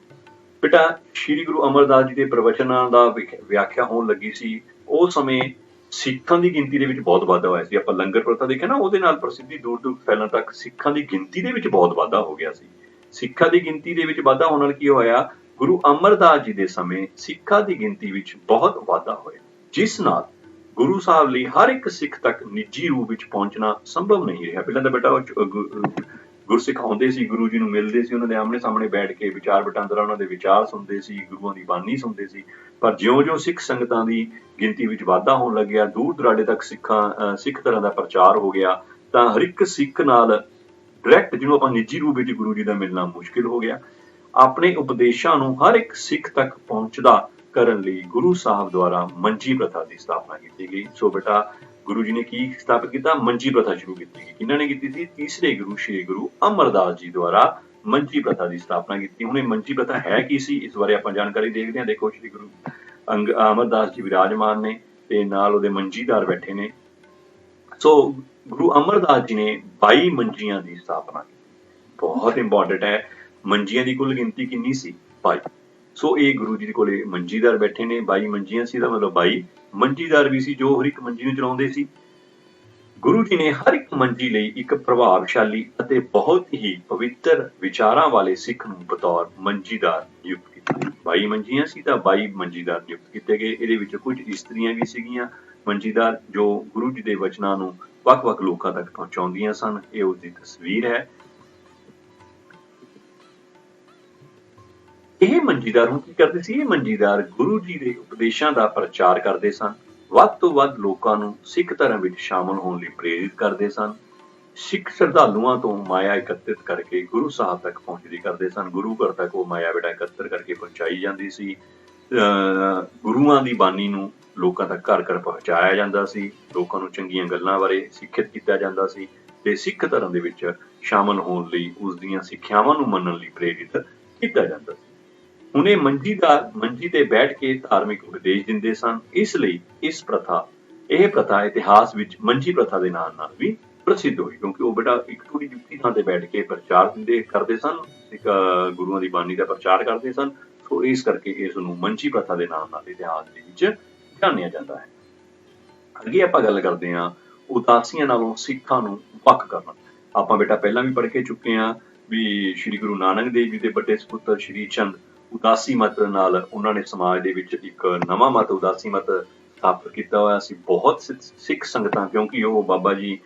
[SPEAKER 1] ਬੇਟਾ, ਸ਼੍ਰੀ ਗੁਰੂ ਅਮਰਦਾਸ ਜੀ ਦੇ ਪ੍ਰਵਚਨਾਂ ਦਾ ਵਿਆਖਿਆ ਹੋਣ ਲੱਗੀ ਸੀ, ਉਸ ਸਮੇਂ ਸਿੱਖਾਂ ਦੀ ਗਿਣਤੀ ਦੇ ਵਿੱਚ ਬਹੁਤ ਵਾਧਾ ਹੋਇਆ ਸੀ। ਆਪਾਂ ਲੰਗਰ ਪ੍ਰਥਾ ਦੇਖਿਆ ਨਾ, ਉਹਦੇ ਨਾਲ ਪ੍ਰਸਿੱਧੀ ਦੂਰ ਦੂਰ ਫੈਲਣ ਤੱਕ ਸਿੱਖਾਂ ਦੀ ਗਿਣਤੀ ਦੇ ਵਿੱਚ ਬਹੁਤ ਵਾਧਾ ਹੋ ਗਿਆ ਸੀ। ਸਿੱਖਾਂ ਦੀ ਗਿਣਤੀ ਦੇ ਵਿੱਚ ਵਾਧਾ ਹੋਣ ਨਾਲ ਕੀ ਹੋਇਆ, ਗੁਰੂ ਅਮਰਦਾਸ ਜੀ ਦੇ ਸਮੇਂ ਸਿੱਖਾਂ ਦੀ ਗਿਣਤੀ ਵਿੱਚ ਬਹੁਤ ਵਾਧਾ ਹੋਇਆ, ਜਿਸ ਨਾਲ ਗੁਰੂ ਸਾਹਿਬ ਲਈ ਹਰ ਇੱਕ ਸਿੱਖ ਤੱਕ ਨਿੱਜੀ ਰੂਪ ਵਿੱਚ ਪਹੁੰਚਣਾ ਸੰਭਵ ਨਹੀਂ ਰਿਹਾ। ਪਹਿਲਾਂ ਤਾਂ ਬੇਟਾ ਗੁਰਸਿੱਖ ਆਉਂਦੇ ਸੀ, ਗੁਰੂ ਜੀ ਨੂੰ ਮਿਲਦੇ ਸੀ, ਉਹਨਾਂ ਦੇ ਆਮਣੇ ਸਾਹਮਣੇ ਬੈਠ ਕੇ ਵਿਚਾਰ ਵਟਾਂਦਰਾ, ਉਹਨਾਂ ਦੇ ਵਿਚਾਰ ਸੁਣਦੇ ਸੀ, ਗੁਰੂਆਂ ਦੀ ਬਾਣੀ ਸੁਣਦੇ ਸੀ। ਪਰ ਜਿਉਂ-ਜਿਉਂ ਸਿੱਖ ਸੰਗਤਾਂ ਦੀ ਗਿਣਤੀ ਵਿੱਚ ਵਾਧਾ ਹੋਣ ਲੱਗਿਆ, ਦੂਰ ਦੁਰਾਡੇ ਤੱਕ ਸਿੱਖ ਧਰਮ ਦਾ ਪ੍ਰਚਾਰ ਹੋ ਗਿਆ, ਤਾਂ ਹਰ ਇੱਕ ਸਿੱਖ ਨਾਲ ਡਾਇਰੈਕਟ, ਜਿਹਨੂੰ ਆਪਾਂ ਨਿੱਜੀ ਰੂਪ ਵਿੱਚ ਗੁਰੂ ਜੀ ਦਾ ਮਿਲਣਾ ਮੁਸ਼ਕਿਲ ਹੋ ਗਿਆ। ਆਪਣੇ ਉਪਦੇਸ਼ਾਂ ਨੂੰ ਹਰ ਇੱਕ ਸਿੱਖ ਤੱਕ ਪਹੁੰਚਦਾ ਕਰਨ ਲਈ ਗੁਰੂ ਸਾਹਿਬ ਦੁਆਰਾ ਮੰਜੀ ਪ੍ਰਥਾ ਦੀ ਸਥਾਪਨਾ ਕੀਤੀ ਗਈ। ਸੋ ਬੇਟਾ, ਗੁਰੂ ਜੀ ਨੇ ਕੀ ਸਥਾਪਿਤ ਕੀਤਾ, ਮੰਜੀ ਪ੍ਰਥਾ ਸ਼ੁਰੂ ਕੀਤੀ ਗਈ। ਕਿਹਨਾਂ ਨੇ ਕੀਤੀ ਸੀ, ਤੀਸਰੇ ਗੁਰੂ ਸ਼੍ਰੀ ਗੁਰੂ ਅਮਰਦਾਸ ਜੀ ਦੁਆਰਾ ਮੰਜੀ ਪ੍ਰਥਾ ਦੀ ਸਥਾਪਨਾ ਕੀਤੀ। ਹੁਣ ਇਹ ਮੰਜੀ ਪ੍ਰਥਾ ਹੈ ਕੀ ਸੀ, ਇਸ ਬਾਰੇ ਆਪਾਂ ਜਾਣਕਾਰੀ ਦੇਖਦੇ ਹਾਂ। ਦੇਖੋ, ਸ਼੍ਰੀ ਗੁਰੂ ਅਮਰਦਾਸ ਜੀ ਵਿਰਾਜਮਾਨ ਨੇ ਤੇ ਨਾਲ ਉਹਦੇ ਮੰਜੀਦਾਰ ਬੈਠੇ ਨੇ। ਸੋ ਗੁਰੂ ਅਮਰਦਾਸ ਜੀ ਨੇ 22 ਮੰਜੀਆਂ ਦੀ ਸਥਾਪਨਾ ਕੀਤੀ। ਬਹੁਤ ਇੰਪੋਰਟੈਂਟ ਹੈ, ਮੰਜੀਆਂ ਦੀ ਕੁੱਲ ਗਿਣਤੀ ਕਿੰਨੀ ਸੀ, 22। ਸੋ ਇਹ ਗੁਰੂ ਜੀ ਦੇ ਕੋਲੇ ਮੰਜੀਦਾਰ ਬੈਠੇ ਨੇ, 22 ਮੰਜੀਆਂ ਸੀ, ਦਾ ਮਤਲਬ 22 ਮੰਜੀਦਾਰ ਵੀ ਸੀ ਜੋ ਹਰ ਇੱਕ ਮੰਜੀ ਨੂੰ ਚਲਾਉਂਦੇ ਸੀ। ਗੁਰੂ ਜੀ ਨੇ ਹਰ ਇੱਕ ਮੰਜੀ ਲਈ ਇੱਕ ਪ੍ਰਭਾਵਸ਼ਾਲੀ ਅਤੇ ਬਹੁਤ ਹੀ ਪਵਿੱਤਰ ਵਿਚਾਰਾਂ ਵਾਲੇ ਸਿੱਖ ਨੂੰ ਬਤੌਰ ਮੰਜੀਦਾਰ ਨਿਯੁਕਤ ਕੀਤਾ। 22 ਮੰਜੀਆਂ ਸੀ ਤਾਂ 22 ਮੰਜੀਦਾਰ ਨਿਯੁਕਤ ਕੀਤੇ ਗਏ। ਇਹਦੇ ਵਿੱਚ ਕੁਝ ਇਸਤਰੀਆਂ ਵੀ ਸੀਗੀਆਂ ਮੰਜੀਦਾਰ, ਜੋ ਗੁਰੂ ਜੀ ਦੇ ਵਚਨਾਂ ਨੂੰ ਵੱਖ-ਵੱਖ ਲੋਕਾਂ ਤੱਕ ਪਹੁੰਚਾਉਂਦੀਆਂ ਸਨ। ਇਹ ਉਸ ਦੀ ਤਸਵੀਰ ਹੈ। ਇਹ ਮੰਜੀਦਾਰ ਹੁਣ ਕੀ ਕਰਦੇ ਸੀ, ਇਹ ਮੰਜੀਦਾਰ ਗੁਰੂ ਜੀ ਦੇ ਉਪਦੇਸ਼ਾਂ ਦਾ ਪ੍ਰਚਾਰ ਕਰਦੇ ਸਨ, ਵੱਧ ਤੋਂ ਵੱਧ ਲੋਕਾਂ ਨੂੰ ਸਿੱਖ ਧਰਮ ਵਿੱਚ ਸ਼ਾਮਲ ਹੋਣ ਲਈ ਪ੍ਰੇਰਿਤ ਕਰਦੇ ਸਨ। ਸਿੱਖ ਸ਼ਰਧਾਲੂਆਂ ਤੋਂ ਮਾਇਆ ਇਕੱਤਰਿਤ ਕਰਕੇ ਗੁਰੂ ਸਾਹਿਬ ਤੱਕ ਪਹੁੰਚਦੀ ਕਰਦੇ ਸਨ। ਗੁਰੂ ਘਰ ਤੱਕ ਉਹ ਮਾਇਆ ਬੇਟਾ ਇਕੱਤਰ ਕਰਕੇ ਪਹੁੰਚਾਈ ਜਾਂਦੀ ਸੀ। ਗੁਰੂਆਂ ਦੀ ਬਾਣੀ ਨੂੰ ਲੋਕਾਂ ਤੱਕ ਘਰ ਘਰ ਪਹੁੰਚਾਇਆ ਜਾਂਦਾ ਸੀ। ਲੋਕਾਂ ਨੂੰ ਚੰਗੀਆਂ ਗੱਲਾਂ ਬਾਰੇ ਸਿੱਖਿਅਤ ਕੀਤਾ ਜਾਂਦਾ ਸੀ ਤੇ ਸਿੱਖ ਧਰਮ ਦੇ ਵਿੱਚ ਸ਼ਾਮਲ ਹੋਣ ਲਈ ਉਸ ਦੀਆਂ ਸਿੱਖਿਆਵਾਂ ਨੂੰ ਮੰਨਣ ਲਈ ਪ੍ਰੇਰਿਤ ਕੀਤਾ ਜਾਂਦਾ ਸੀ। ਹੁਣ ਇਹ ਮੰਜੀ ਤੇ ਬੈਠ ਕੇ ਧਾਰਮਿਕ ਉਪਦੇਸ਼ ਦਿੰਦੇ ਸਨ। ਇਸ ਲਈ ਇਹ ਪ੍ਰਥਾ ਇਤਿਹਾਸ ਵਿੱਚ ਮੰਜੀ ਪ੍ਰਥਾ ਦੇ ਨਾਂ ਨਾਲ ਵੀ ਪ੍ਰਸਿੱਧ ਹੋਈ, ਕਿਉਂਕਿ ਉਹ ਬੇਟਾ ਇੱਕ ਥੋੜੀ ਜਿਹੀ ਥਾਂ ਤੇ ਬੈਠ ਕੇ ਪ੍ਰਚਾਰ ਕਰਦੇ ਸਨ, ਗੁਰੂਆਂ ਦੀ ਬਾਣੀ ਦਾ ਪ੍ਰਚਾਰ ਕਰਦੇ ਸਨ। ਸੋ ਇਸ ਕਰਕੇ ਇਸ ਨੂੰ ਮੰਜੀ ਪ੍ਰਥਾ ਦੇ ਨਾਮ ਨਾਲ ਇਤਿਹਾਸ ਦੇ ਵਿੱਚ ਜਾਣਿਆ ਜਾਂਦਾ ਹੈ। ਅੱਗੇ ਆਪਾਂ ਗੱਲ ਕਰਦੇ ਹਾਂ ਉਦਾਸੀਆਂ ਨਾਲੋਂ ਸਿੱਖਾਂ ਨੂੰ ਵੱਖ ਕਰਨਾ। ਆਪਾਂ ਬੇਟਾ ਪਹਿਲਾਂ ਵੀ ਪੜ੍ਹ ਕੇ ਚੁੱਕੇ ਹਾਂ ਵੀ ਸ਼੍ਰੀ ਗੁਰੂ ਨਾਨਕ ਦੇਵ ਜੀ ਦੇ ਵੱਡੇ ਸਪੁੱਤਰ ਸ਼੍ਰੀ ਚੰਦ ਉਦਾਸੀ ਮਤ ਨਾਲ ਉਹਨਾਂ ਨੇ ਸਮਾਜ ਦੇ ਵਿੱਚ ਇੱਕ ਨਵਾਂ ਮਤ, ਉਦਾਸੀ ਮਤ ਸਥਾਪਿਤ ਕੀਤਾ ਹੋਇਆ ਸੀ। ਬਹੁਤ ਸਿੱਖ ਸੰਗਤਾਂ, ਕਿਉਂਕਿ ਉਹ ਬਾਬਾ ਜੀ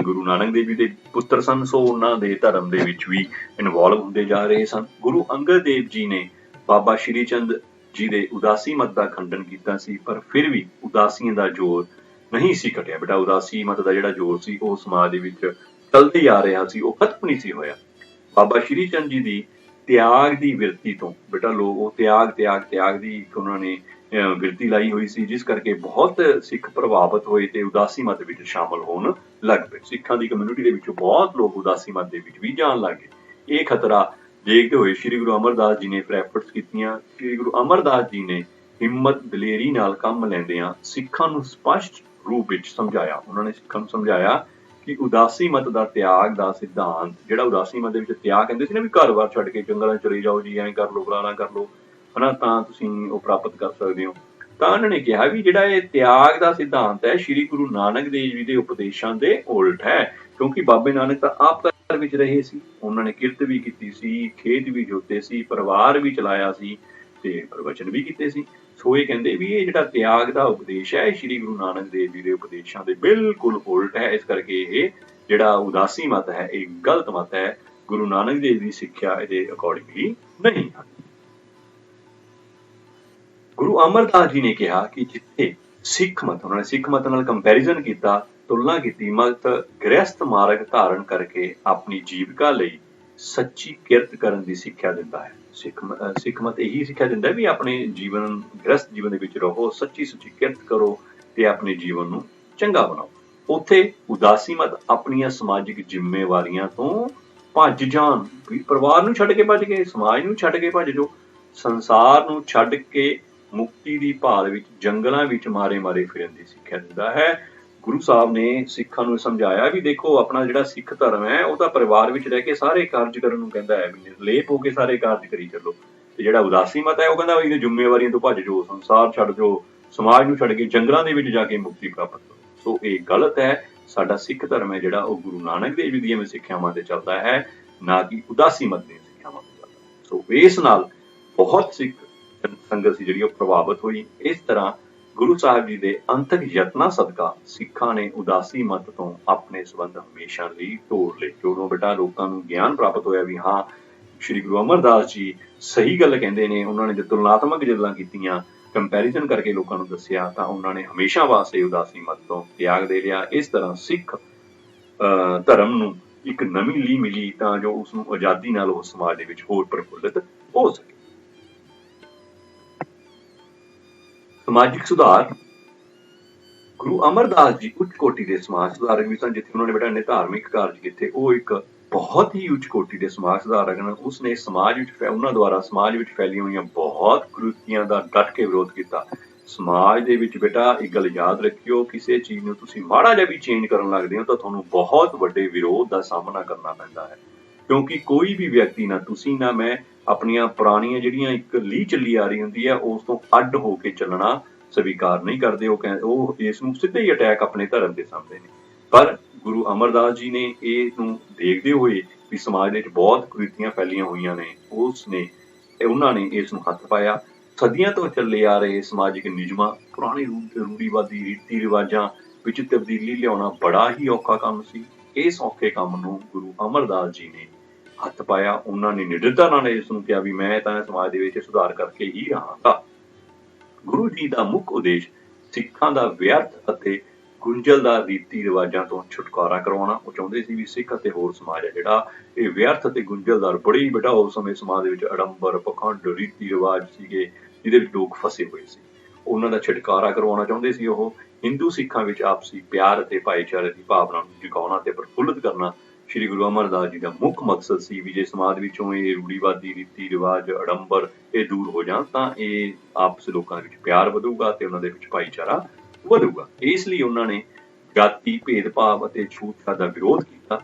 [SPEAKER 1] ਗੁਰੂ ਨਾਨਕ ਦੇਵ ਜੀ ਦੇ ਪੁੱਤਰ ਸਨ, ਸੋ ਉਹਨਾਂ ਦੇ ਧਰਮ ਦੇ ਵਿੱਚ ਵੀ ਇਨਵੋਲਵ ਹੁੰਦੇ ਜਾ ਰਹੇ ਸਨ। ਗੁਰੂ ਅੰਗਦ ਦੇਵ ਜੀ ਨੇ ਬਾਬਾ ਸ਼੍ਰੀ ਚੰਦ ਜੀ ਦੇ ਉਦਾਸੀ ਮਤ ਦਾ ਖੰਡਨ ਕੀਤਾ ਸੀ, ਪਰ ਫਿਰ ਵੀ ਉਦਾਸੀਆਂ ਦਾ ਜ਼ੋਰ ਨਹੀਂ ਸੀ ਘਟਿਆ। ਬੇਟਾ ਉਦਾਸੀ ਮਤ ਦਾ ਜਿਹੜਾ ਜ਼ੋਰ ਸੀ ਉਹ ਸਮਾਜ ਦੇ ਵਿੱਚ ਚੱਲਦੇ ਆ ਰਿਹਾ ਸੀ, ਉਹ ਖਤਮ ਨਹੀਂ ਸੀ ਹੋਇਆ। ਬਾਬਾ ਸ਼੍ਰੀ ਚੰਦ ਜੀ ਦੀ ਤਿਆਗ ਦੀ ਵਿਰਤੀ ਤੋਂ ਬੇਟਾ ਲੋਕ ਉਹ ਤਿਆਗ ਦੀ ਇੱਕ ਉਹਨਾਂ ਨੇ ਵਿਰਤੀ ਲਾਈ ਹੋਈ ਸੀ, ਜਿਸ ਕਰਕੇ ਬਹੁਤ ਸਿੱਖ ਪ੍ਰਭਾਵਿਤ ਹੋਏ ਤੇ ਉਦਾਸੀ ਮਤ ਵਿੱਚ ਸ਼ਾਮਲ ਹੋਣ ਲੱਗ ਪਏ। ਸਿੱਖਾਂ ਦੀ ਕਮਿਊਨਿਟੀ ਦੇ ਵਿੱਚੋਂ ਬਹੁਤ ਲੋਕ ਉਦਾਸੀ ਮਤ ਦੇ ਵਿੱਚ ਵੀ ਜਾਣ ਲੱਗ ਗਏ। ਇਹ ਖਤਰਾ ਦੇਖਦੇ ਹੋਏ ਸ਼੍ਰੀ ਗੁਰੂ ਅਮਰਦਾਸ ਜੀ ਨੇ ਫਿਰ ਐਫਰਟਸ ਕੀਤੀਆਂ। ਸ਼੍ਰੀ ਗੁਰੂ ਅਮਰਦਾਸ ਜੀ ਨੇ ਹਿੰਮਤ ਦਲੇਰੀ ਨਾਲ ਕੰਮ ਲੈਂਦਿਆਂ ਸਿੱਖਾਂ ਨੂੰ ਸਪਸ਼ਟ ਰੂਪ ਵਿੱਚ ਸਮਝਾਇਆ। ਉਹਨਾਂ ਨੇ ਸਿੱਖਾਂ ਨੂੰ ਸਮਝਾਇਆ ਕਿ ਉਦਾਸੀ ਮਤ ਦਾ ਤਿਆਗ ਦਾ ਸਿਧਾਂਤ, ਜਿਹੜਾ ਉਦਾਸੀ ਮਤ ਦੇ ਵਿੱਚ ਤਿਆਗ ਕਹਿੰਦੇ ਸੀ ਨਾ ਵੀ ਘਰ-ਬਾਰ ਛੱਡ ਕੇ ਜੰਗਲਾਂ 'ਚ ਚਲੇ ਜਾਓ ਜੀ, ਐਂ ਕਰ ਲਓ ਫਲਾਣਾ ਕਰ ਲਓ ਹਨਾ, ਤਾਂ ਤੁਸੀਂ ਉਹ ਪ੍ਰਾਪਤ ਕਰ ਸਕਦੇ ਹੋ। ਤਾਂ ਉਹਨਾਂ ਨੇ ਕਿਹਾ ਵੀ ਜਿਹੜਾ ਇਹ ਤਿਆਗ ਦਾ ਸਿਧਾਂਤ ਹੈ ਸ਼੍ਰੀ ਗੁਰੂ ਨਾਨਕ ਦੇਵ ਜੀ ਦੇ ਉਪਦੇਸ਼ਾਂ ਦੇ ਉਲਟ ਹੈ, ਕਿਉਂਕਿ ਬਾਬੇ ਨਾਨਕ ਤਾਂ ਆਪ ਘਰ ਵਿੱਚ ਰਹੇ ਸੀ, ਉਹਨਾਂ ਨੇ ਕਿਰਤ ਵੀ ਕੀਤੀ ਸੀ, ਖੇਤ ਵੀ ਜੋਤੇ ਸੀ, ਪਰਿਵਾਰ ਵੀ ਚਲਾਇਆ ਸੀ ਤੇ ਪ੍ਰਵਚਨ ਵੀ ਕੀਤੇ ਸੀ। ਸੋ ਇਹ ਕਹਿੰਦੇ ਵੀ ਇਹ ਜਿਹੜਾ ਤਿਆਗ ਦਾ ਉਪਦੇਸ਼ ਹੈ ਸ਼੍ਰੀ ਗੁਰੂ ਨਾਨਕ ਦੇਵ ਜੀ ਦੇ ਉਪਦੇਸ਼ਾਂ ਦੇ ਬਿਲਕੁਲ ਉਲਟ ਹੈ। ਇਸ ਕਰਕੇ ਇਹ ਜਿਹੜਾ ਉਦਾਸੀ ਮਤ ਹੈ ਇਹ ਗਲਤ ਮਤ ਹੈ। ਗੁਰੂ ਨਾਨਕ ਦੇਵ ਦੀ ਸਿੱਖਿਆ ਇਹਦੇ ਅਕੋਰਡਿੰਗਲੀ ਨਹੀਂ ਹੈ। ਗੁਰੂ ਅਮਰਦਾਸ ਜੀ ਨੇ ਕਿਹਾ ਕਿ ਜਿੱਥੇ ਸਿੱਖ ਮਤ, ਉਹਨਾਂ ਨੇ ਸਿੱਖ ਮਤ ਨਾਲ ਕੰਪੈਰੀਜ਼ਨ ਕੀਤਾ, ਤੁਲਨਾ ਕੀਤੀ, ਮਤ ਗ੍ਰਹਿਸਥ ਮਾਰਗ ਧਾਰਨ ਕਰਕੇ ਆਪਣੀ ਜੀਵਿਕਾ ਲਈ ਸੱਚੀ ਕਿਰਤ ਕਰਨ ਦੀ ਸਿੱਖਿਆ ਦਿੰਦਾ ਹੈ। ਸਿੱਖ ਮਤ ਇਹੀ ਸਿੱਖਿਆ ਦਿੰਦਾ ਵੀ ਆਪਣੇ ਜੀਵਨ ਗ੍ਰਸਤ ਜੀਵਨ ਦੇ ਵਿੱਚ ਰਹੋ, ਸੱਚੀ ਸੁੱਚੀ ਕਿਰਤ ਕਰੋ ਤੇ ਆਪਣੇ ਜੀਵਨ ਨੂੰ ਚੰਗਾ ਬਣਾਓ। ਉੱਥੇ ਉਦਾਸੀ ਮਤ ਆਪਣੀਆਂ ਸਮਾਜਿਕ ਜ਼ਿੰਮੇਵਾਰੀਆਂ ਤੋਂ ਭੱਜ ਜਾਣ, ਵੀ ਪਰਿਵਾਰ ਨੂੰ ਛੱਡ ਕੇ ਭੱਜ ਗਏ, ਸਮਾਜ ਨੂੰ ਛੱਡ ਕੇ ਭੱਜ ਜਾਓ, ਸੰਸਾਰ ਨੂੰ ਛੱਡ ਕੇ ਮੁਕਤੀ ਦੀ ਭਾਲ ਵਿੱਚ ਜੰਗਲਾਂ ਵਿੱਚ ਮਾਰੇ ਫਿਰਨ ਦੀ ਸਿੱਖਿਆ ਦਿੰਦਾ ਹੈ। ਗੁਰੂ ਸਾਹਿਬ ਨੇ ਸਿੱਖਾਂ ਨੂੰ ਸਮਝਾਇਆ ਵੀ ਦੇਖੋ ਆਪਣਾ ਜਿਹੜਾ ਸਿੱਖ ਧਰਮ ਹੈ ਉਹ ਤਾਂ ਪਰਿਵਾਰ ਵਿੱਚ ਰਹਿ ਕੇ ਸਾਰੇ ਕਾਰਜ ਕਰਨ ਨੂੰ ਕਹਿੰਦਾ ਹੈ, ਵੀ ਨਿਰਲੇਪ ਹੋ ਕੇ ਸਾਰੇ ਕਾਰਜ ਕਰੀ ਚੱਲੋ। ਤੇ ਜਿਹੜਾ ਉਦਾਸੀ ਮਤ ਹੈ ਉਹ ਕਹਿੰਦਾ ਵੀ ਜ਼ਿੰਮੇਵਾਰੀਆਂ ਤੋਂ ਭੱਜ ਜਾਓ, ਸੰਸਾਰ ਛੱਡ ਜਾਓ, ਸਮਾਜ ਨੂੰ ਛੱਡ ਕੇ ਜੰਗਲਾਂ ਦੇ ਵਿੱਚ ਜਾ ਕੇ ਮੁਕਤੀ ਪ੍ਰਾਪਤ ਕਰੋ। ਸੋ ਇਹ ਗਲਤ ਹੈ। ਸਾਡਾ ਸਿੱਖ ਧਰਮ ਹੈ ਜਿਹੜਾ ਉਹ ਗੁਰੂ ਨਾਨਕ ਦੇਵ ਜੀ ਦੀਆਂ ਸਿੱਖਿਆਵਾਂ ਤੇ ਚੱਲਦਾ ਹੈ, ਨਾ ਕਿ ਉਦਾਸੀ ਮਤ ਦੀਆਂ ਸਿੱਖਿਆਵਾਂ ਤੇ ਚੱਲਦਾ ਹੈ। ਸੋ ਇਸ ਨਾਲ ਬਹੁਤ ਸਿੱਖ ਸੰਗਤ ਸੀ ਜਿਹੜੀ ਉਹ ਪ੍ਰਭਾਵਿਤ ਹੋਈ। ਇਸ ਤਰ੍ਹਾਂ ਗੁਰੂ ਸਾਹਿਬ ਜੀ ਦੇ ਅੰਤਕ ਯਤਨਾਂ ਸਦਕਾ ਸਿੱਖਾਂ ਨੇ ਉਦਾਸੀ ਮਤ ਤੋਂ ਆਪਣੇ ਸੰਬੰਧ ਹਮੇਸ਼ਾ ਲਈ ਤੋੜ ਲਏ। ਜਦੋਂ ਬੇਟਾ ਲੋਕਾਂ ਨੂੰ ਗਿਆਨ ਪ੍ਰਾਪਤ ਹੋਇਆ ਵੀ ਹਾਂ ਸ਼੍ਰੀ ਗੁਰੂ ਅਮਰਦਾਸ ਜੀ ਸਹੀ ਗੱਲ ਕਹਿੰਦੇ ਨੇ, ਉਹਨਾਂ ਨੇ ਜੋ ਤੁਲਨਾਤਮਕ ਗੱਲਾਂ ਕੀਤੀਆਂ, ਕੰਪੈਰੀਜ਼ਨ ਕਰਕੇ ਲੋਕਾਂ ਨੂੰ ਦੱਸਿਆ, ਤਾਂ ਉਹਨਾਂ ਨੇ ਹਮੇਸ਼ਾ ਵਾਸਤੇ ਉਦਾਸੀ ਮਤ ਤੋਂ ਤਿਆਗ ਦੇ ਲਿਆ। ਇਸ ਤਰ੍ਹਾਂ ਸਿੱਖ ਧਰਮ ਨੂੰ ਇੱਕ ਨਵੀਂ ਲੀਹ ਮਿਲੀ ਤਾਂ ਜੋ ਉਸ ਨੂੰ ਆਜ਼ਾਦੀ ਨਾਲ ਉਹ ਸਮਾਜ ਦੇ ਵਿੱਚ ਹੋਰ ਪ੍ਰਫੁੱਲਿਤ ਹੋ ਸਕੇ। ਸਮਾਜਿਕ ਸੁਧਾਰ। ਗੁਰੂ ਅਮਰਦਾਸ ਜੀ ਉੱਚ ਕੋਟੀ ਦੇ ਸਮਾਜ ਸੁਧਾਰਕ ਵੀ ਸਨ। ਜਿੱਥੇ ਉਹਨਾਂ ਨੇ ਬੇਟਾ ਨੇ ਧਾਰਮਿਕ ਕਾਰਜ ਕੀਤੇ, ਉਹ ਇੱਕ ਬਹੁਤ ਹੀ ਉੱਚ ਕੋਟੀ ਦੇ ਸਮਾਜ ਸੁਧਾਰਕ ਹਨ। ਉਸਨੇ ਸਮਾਜ ਵਿੱਚ ਉਹਨਾਂ ਦੁਆਰਾ ਸਮਾਜ ਵਿੱਚ ਫੈਲੀਆਂ ਹੋਈਆਂ ਬਹੁਤ ਕੁਰੀਤੀਆਂ ਦਾ ਡਟ ਕੇ ਵਿਰੋਧ ਕੀਤਾ। ਸਮਾਜ ਦੇ ਵਿੱਚ ਬੇਟਾ ਇੱਕ ਗੱਲ ਯਾਦ ਰੱਖਿਓ, ਕਿਸੇ ਚੀਜ਼ ਨੂੰ ਤੁਸੀਂ ਮਾੜਾ ਜਿਹਾ ਵੀ ਚੇਂਜ ਕਰਨ ਲੱਗਦੇ ਹੋ ਤਾਂ ਤੁਹਾਨੂੰ ਬਹੁਤ ਵੱਡੇ ਵਿਰੋਧ ਦਾ ਸਾਹਮਣਾ ਕਰਨਾ ਪੈਂਦਾ ਹੈ, ਕਿਉਂਕਿ ਕੋਈ ਵੀ ਵਿਅਕਤੀ, ਨਾ ਤੁਸੀਂ ਨਾ ਮੈਂ, ਆਪਣੀਆਂ ਪੁਰਾਣੀਆਂ ਜਿਹੜੀਆਂ ਇੱਕ ਲੀਹ ਚੱਲੀ ਆ ਰਹੀ ਹੁੰਦੀ ਹੈ ਉਸ ਤੋਂ ਅੱਡ ਹੋ ਕੇ ਚੱਲਣਾ ਸਵੀਕਾਰ ਨਹੀਂ ਕਰਦੇ। ਉਹ ਇਸ ਨੂੰ ਸਿੱਧੇ ਹੀ ਅਟੈਕ ਆਪਣੇ ਧਰਮ ਦੇ ਸਮਝਦੇ ਨੇ। ਪਰ ਗੁਰੂ ਅਮਰਦਾਸ ਜੀ ਨੇ ਇਹ ਨੂੰ ਦੇਖਦੇ ਹੋਏ ਵੀ ਸਮਾਜ ਦੇ ਵਿੱਚ ਬਹੁਤ ਕੁਰੀਤੀਆਂ ਫੈਲੀਆਂ ਹੋਈਆਂ ਨੇ, ਉਹਨਾਂ ਨੇ ਇਸ ਨੂੰ ਹੱਥ ਪਾਇਆ। ਸਦੀਆਂ ਤੋਂ ਚੱਲੇ ਆ ਰਹੇ ਸਮਾਜਿਕ ਨਿਯਮਾਂ, ਪੁਰਾਣੇ ਰੂੜੀਵਾਦੀ ਰੀਤੀ ਰਿਵਾਜਾਂ ਵਿੱਚ ਤਬਦੀਲੀ ਲਿਆਉਣਾ ਬੜਾ ਹੀ ਔਖਾ ਕੰਮ ਸੀ। ਇਸ ਔਖੇ ਕੰਮ ਨੂੰ ਗੁਰੂ ਅਮਰਦਾਸ ਜੀ ਨੇ ਹੱਥ ਪਾਇਆ। ਉਹਨਾਂ ਨੇ ਨਿਡਰਤਾ ਨਾਲ ਇਸ ਨੂੰ ਕਿਹਾ ਵੀ ਮੈਂ ਤਾਂ ਸਮਾਜ ਦੇ ਵਿੱਚ ਸੁਧਾਰ ਕਰਕੇ ਹੀ ਰਹਾਂਗਾ। ਗੁਰੂ ਜੀ ਦਾ ਮੁੱਖ ਉਦੇਸ਼ ਸਿੱਖਾਂ ਦਾ ਵਿਅਰਥ ਅਤੇ ਗੁੰਝਲਦਾਰ ਰੀਤੀ ਰਿਵਾਜਾਂ ਤੋਂ ਛੁਟਕਾਰਾ ਕਰਵਾਉਣਾ। ਉਹ ਚਾਹੁੰਦੇ ਸੀ ਵੀ ਸਿੱਖ ਅਤੇ ਹੋਰ ਸਮਾਜ ਹੈ ਜਿਹੜਾ ਇਹ ਵਿਅਰਥ ਅਤੇ ਗੁੰਝਲਦਾਰ, ਬੜੀ ਬੇਟਾ ਉਸ ਸਮੇਂ ਸਮਾਜ ਦੇ ਵਿੱਚ ਅਡੰਬਰ, ਪਖੰਡ, ਰੀਤੀ ਰਿਵਾਜ ਸੀਗੇ ਜਿਹਦੇ ਵਿੱਚ ਲੋਕ ਫਸੇ ਹੋਏ ਸੀ, ਉਹਨਾਂ ਦਾ ਛੁਟਕਾਰਾ ਕਰਵਾਉਣਾ ਚਾਹੁੰਦੇ ਸੀ। ਉਹ ਹਿੰਦੂ ਸਿੱਖਾਂ ਵਿੱਚ ਆਪਸੀ ਪਿਆਰ ਅਤੇ ਭਾਈਚਾਰੇ ਦੀ ਭਾਵਨਾ ਨੂੰ ਜਗਾਉਣਾ ਤੇ ਪ੍ਰਫੁੱਲਿਤ ਕਰਨਾ ਸ਼੍ਰੀ ਗੁਰੂ ਅਮਰਦਾਸ ਜੀ ਦਾ ਮੁੱਖ ਮਕਸਦ ਸੀ। ਵੀ ਜੇ ਸਮਾਜ ਵਿੱਚੋਂ ਇਹ ਰੂੜੀਵਾਦੀ ਰੀਤੀ ਰਿਵਾਜ, ਅਡੰਬਰ ਇਹ ਦੂਰ ਹੋ ਜਾਣ ਤਾਂ ਇਹ ਆਪਸ ਲੋਕਾਂ ਵਿੱਚ ਪਿਆਰ ਵਧੂਗਾ ਤੇ ਉਹਨਾਂ ਦੇ ਵਿੱਚ ਭਾਈਚਾਰਾ ਵਧੂਗਾ। ਇਸ ਲਈ ਉਹਨਾਂ ਨੇ ਜਾਤੀ ਭੇਦਭਾਵ ਅਤੇ ਛੂਤ-ਛਾਤ ਦਾ ਵਿਰੋਧ ਕੀਤਾ।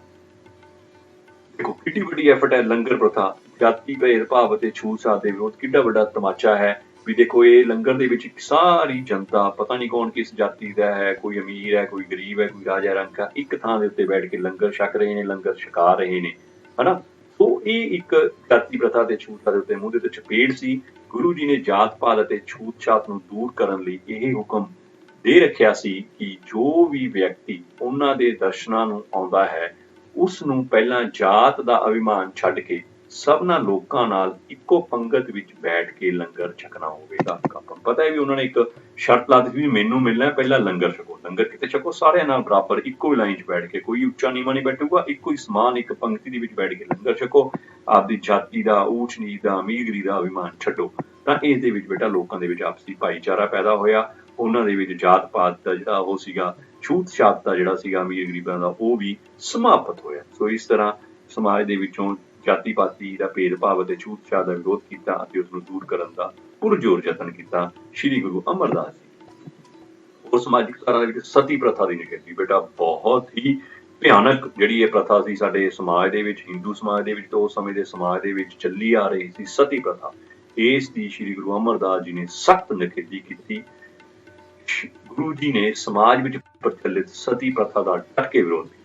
[SPEAKER 1] ਦੇਖੋ ਕਿੱਡੀ ਵੱਡੀ ਐਫਰਟ ਹੈ ਲੰਗਰ ਪ੍ਰਥਾ, ਜਾਤੀ ਭੇਦਭਾਵ ਅਤੇ ਛੂਤ-ਛਾਤ ਦੇ ਵਿਰੋਧ, ਕਿੱਡਾ ਵੱਡਾ ਤਮਾਚਾ ਹੈ। ਵੀ ਦੇਖੋ ਇਹ ਲੰਗਰ ਦੇ ਵਿੱਚ ਸਾਰੀ ਜਨਤਾ, ਪਤਾ ਨਹੀਂ ਕੌਣ ਕਿਸ ਜਾਤੀ ਦਾ ਹੈ, ਕੋਈ ਅਮੀਰ ਹੈ, ਕੋਈ ਗਰੀਬ ਹੈ, ਕੋਈ ਰਾਜਾ ਰੰਕ ਹੈ, ਇੱਕ ਥਾਂ ਦੇ ਉੱਤੇ ਬੈਠ ਕੇ ਲੰਗਰ ਛਕ ਰਹੇ ਨੇ, ਲੰਗਰ ਛਕਾ ਰਹੇ ਨੇ, ਹਨਾ। ਸੋ ਇਹ ਇੱਕ ਜਾਤੀ ਪ੍ਰਥਾ ਤੇ ਛੂਤ-ਛਾਤ ਦੇ ਉੱਤੇ ਮੂੰਹ ਦੇ ਚਪੇੜ ਸੀ। ਗੁਰੂ ਜੀ ਨੇ ਜਾਤ-ਪਾਤ ਅਤੇ ਛੂਤ-ਛਾਤ ਨੂੰ ਦੂਰ ਕਰਨ ਲਈ ਇਹ ਹੁਕਮ ਦੇ ਰੱਖਿਆ ਸੀ ਕਿ ਜੋ ਵੀ ਵਿਅਕਤੀ ਉਹਨਾਂ ਦੇ ਦਰਸ਼ਨਾਂ ਨੂੰ ਆਉਂਦਾ ਹੈ ਉਸ ਨੂੰ ਪਹਿਲਾਂ ਜਾਤ ਦਾ ਅਭਿਮਾਨ ਛੱਡ ਕੇ ਸਭਨਾਂ ਲੋਕਾਂ ਨਾਲ ਇੱਕੋ ਪੰਗਤ ਵਿੱਚ ਬੈਠ ਕੇ ਲੰਗਰ ਛਕਣਾ ਹੋਵੇਗਾ। ਆਪਾਂ ਨੂੰ ਪਤਾ ਹੈ ਵੀ ਉਹਨਾਂ ਨੇ ਇੱਕ ਸ਼ਰਤ ਲਾ ਦਿੱਤੀ ਵੀ ਮੈਨੂੰ ਮਿਲਣਾ ਪਹਿਲਾਂ ਲੰਗਰ ਛਕੋ, ਲੰਗਰ ਕਿਤੇ ਛਕੋ ਸਾਰਿਆਂ ਨਾਲ ਬਰਾਬਰ ਇੱਕੋ ਲਾਈਨ 'ਚ ਬੈਠ ਕੇ, ਕੋਈ ਉੱਚਾ ਨੀਵਾਂ ਨਹੀਂ ਬੈਠੂਗਾ, ਇੱਕੋ ਹੀ ਸਮਾਨ ਇੱਕ ਪੰਕਤੀ ਦੇ ਵਿੱਚ ਬੈਠ ਕੇ ਲੰਗਰ ਛਕੋ। ਆਪਦੀ ਜਾਤੀ ਦਾ, ਊਚ ਨੀਚ ਦਾ, ਅਮੀਰ ਗਰੀਬ ਦਾ ਅਭਿਮਾਨ ਛੱਡੋ। ਤਾਂ ਇਸ ਦੇ ਵਿੱਚ ਬੇਟਾ ਲੋਕਾਂ ਦੇ ਵਿੱਚ ਆਪਸੀ ਭਾਈਚਾਰਾ ਪੈਦਾ ਹੋਇਆ। ਉਹਨਾਂ ਦੇ ਵਿੱਚ ਜਾਤ ਪਾਤ ਦਾ ਜਿਹੜਾ ਉਹ ਸੀਗਾ, ਛੂਤ-ਛਾਤ ਦਾ ਜਿਹੜਾ ਸੀਗਾ ਅਮੀਰ ਗਰੀਬਾਂ ਦਾ, ਉਹ ਵੀ ਸਮਾਪਤ ਹੋਇਆ। ਸੋ ਇਸ ਤਰ੍ਹਾਂ ਸਮਾਜ ਦੇ ਵਿੱਚੋਂ ਜਾਤੀ ਪਾਤੀ ਦਾ ਭੇਦਭਾਵ ਅਤੇ ਛੂਤ-ਛਾਤ ਦਾ ਵਿਰੋਧ ਕੀਤਾ ਅਤੇ ਉਸਨੂੰ ਦੂਰ ਕਰਨ ਦਾ ਪੁਰਜੋਰ ਯਤਨ ਕੀਤਾ ਸ਼੍ਰੀ ਗੁਰੂ ਅਮਰਦਾਸ ਜੀ। ਉਹ ਸਮਾਜਿਕ ਸੁਧਾਰਾਂ ਦੇ ਵਿੱਚ ਸਤੀ ਪ੍ਰਥਾ ਦੀ ਨਿਖੇਧੀ ਬੇਟਾ ਬਹੁਤ ਹੀ ਭਿਆਨਕ ਜਿਹੜੀ ਇਹ ਪ੍ਰਥਾ ਸੀ ਸਾਡੇ ਸਮਾਜ ਦੇ ਵਿੱਚ, ਹਿੰਦੂ ਸਮਾਜ ਦੇ ਵਿੱਚ ਤੇ ਉਸ ਸਮੇਂ ਦੇ ਸਮਾਜ ਦੇ ਵਿੱਚ ਚੱਲੀ ਆ ਰਹੀ ਸੀ ਸਤੀ ਪ੍ਰਥਾ। ਇਸ ਦੀ ਸ਼੍ਰੀ ਗੁਰੂ ਅਮਰਦਾਸ ਜੀ ਨੇ ਸਖਤ ਨਿਖੇਧੀ ਕੀਤੀ। ਗੁਰੂ ਜੀ ਨੇ ਸਮਾਜ ਵਿੱਚ ਪ੍ਰਚਲਿਤ ਸਤੀ ਪ੍ਰਥਾ ਦਾ ਡਟ ਕੇ ਵਿਰੋਧ ਕੀਤਾ।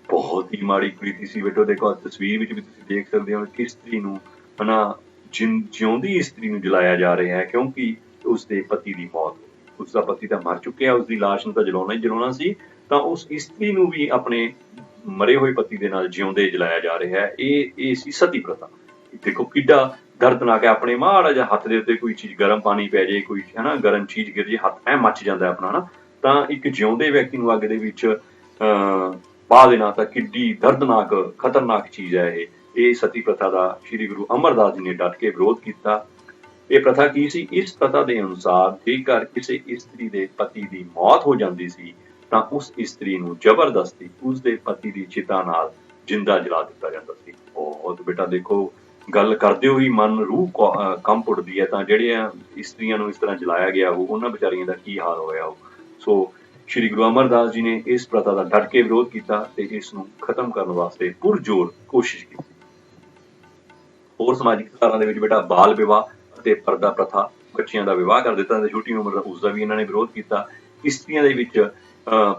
[SPEAKER 1] ਬਹੁਤ ਹੀ ਮਾੜੀ ਕੁਰੀਤੀ ਸੀ ਬੇਟੋ। ਦੇਖੋ ਤਸਵੀਰ ਵਿੱਚ ਵੀ ਤੁਸੀਂ ਦੇਖ ਸਕਦੇ ਹੋ ਕਿ ਇਸਤਰੀ ਨੂੰ, ਹਨਾ, ਜਿਉਂਦੀ ਇਸਤਰੀ ਨੂੰ ਜਲਾਇਆ ਜਾ ਰਿਹਾ ਹੈ ਕਿਉਂਕਿ ਉਸਦੇ ਪਤੀ ਦੀ ਮੌਤ, ਉਸਦਾ ਪਤੀ ਤਾਂ ਮਰ ਚੁੱਕਿਆ, ਉਸਦੀ ਲਾਸ਼ ਨੂੰ ਤਾਂ ਜਲਾਉਣਾ ਹੀ ਜਲਾਉਣਾ ਸੀ, ਤਾਂ ਉਸ ਇਸਤਰੀ ਨੂੰ ਵੀ ਆਪਣੇ ਮਰੇ ਹੋਏ ਪਤੀ ਦੇ ਨਾਲ ਜਿਉਂਦੇ ਜਲਾਇਆ ਜਾ ਰਿਹਾ ਹੈ। ਇਹ ਸੀ ਸਤੀ ਪ੍ਰਥਾ। ਦੇਖੋ ਕਿੱਡਾ ਦਰਦਨਾਕ ਹੈ। ਆਪਣੇ ਮਾੜਾ ਜਿਹਾ ਹੱਥ ਦੇ ਉੱਤੇ ਕੋਈ ਚੀਜ਼ ਗਰਮ ਪਾਣੀ ਪੈ ਜਾਏ, ਕੋਈ ਹਨਾ ਗਰਮ ਚੀਜ਼ ਗਿਰ ਜੇ, ਹੱਥ ਐ ਮੱਚ ਜਾਂਦਾ ਆਪਣਾ, ਹਨਾ। ਤਾਂ ਇੱਕ ਜਿਉਂਦੇ ਵਿਅਕਤੀ ਨੂੰ ਅੱਗ ਦੇ ਵਿੱਚ ਪਾ ਦੇਣਾ ਤਾਂ ਕਿੱਡੀ ਦਰਦਨਾਕ ਖਤਰਨਾਕ ਚੀਜ਼ ਹੈ ਇਹ। ਇਹ ਸਤੀ ਪ੍ਰਥਾ ਦਾ ਸ੍ਰੀ ਗੁਰੂ ਅਮਰਦਾਸ ਜੀ ਨੇ ਡਟ ਕੇ ਵਿਰੋਧ ਕੀਤਾ। ਇਹ ਪ੍ਰਥਾ ਕੀ ਸੀ? ਇਸ ਪ੍ਰਥਾ ਦੇ ਅਨੁਸਾਰ ਜੇਕਰ ਕਿਸੇ ਇਸਤਰੀ ਦੇ ਪਤੀ ਦੀ ਮੌਤ ਹੋ ਜਾਂਦੀ ਸੀ ਤਾਂ ਉਸ ਇਸਤਰੀ ਨੂੰ ਜ਼ਬਰਦਸਤੀ ਉਸ ਦੇ ਪਤੀ ਦੀ ਚਿਤਾ ਨਾਲ ਜਿੰਦਾ ਜਲਾ ਦਿੱਤਾ ਜਾਂਦਾ ਸੀ। ਬਹੁਤ ਬੇਟਾ ਦੇਖੋ, ਗੱਲ ਕਰਦੇ ਹੋਈ ਮਨ ਰੂਹ ਕੰਬ ਉੱਠਦੀ ਹੈ। ਤਾਂ ਜਿਹੜੀਆਂ ਇਸਤਰੀਆਂ ਨੂੰ ਇਸ ਤਰ੍ਹਾਂ ਜਲਾਇਆ ਗਿਆ ਹੋ, ਉਹਨਾਂ ਵਿਚਾਰੀਆਂ ਦਾ ਕੀ ਹਾਲ ਹੋਇਆ ਹੋ। ਸੋ ਸ਼੍ਰੀ ਗੁਰੂ ਅਮਰਦਾਸ ਜੀ ਨੇ ਇਸ ਪ੍ਰਥਾ ਦਾ ਡਟ ਕੇ ਵਿਰੋਧ ਕੀਤਾ ਤੇ ਇਸ ਨੂੰ ਖਤਮ ਕਰਨ ਵਾਸਤੇ ਪੁਰਜੋਰ ਕੋਸ਼ਿਸ਼ ਕੀਤੀ। ਹੋਰ ਸਮਾਜਿਕ ਸੁਧਾਰਾਂ ਦੇ ਵਿੱਚ ਬੇਟਾ ਬਾਲ ਵਿਵਾਹ ਅਤੇ ਪਰਦਾ ਪ੍ਰਥਾ, ਬੱਚਿਆਂ ਦਾ ਵਿਵਾਹ ਕਰ ਦਿੱਤਾ ਤੇ ਛੋਟੀ ਉਮਰ ਦਾ, ਉਸ ਦਾ ਵੀ ਇਹਨਾਂ ਨੇ ਵਿਰੋਧ ਕੀਤਾ। ਇਸਤਰੀਆਂ ਦੇ ਵਿੱਚ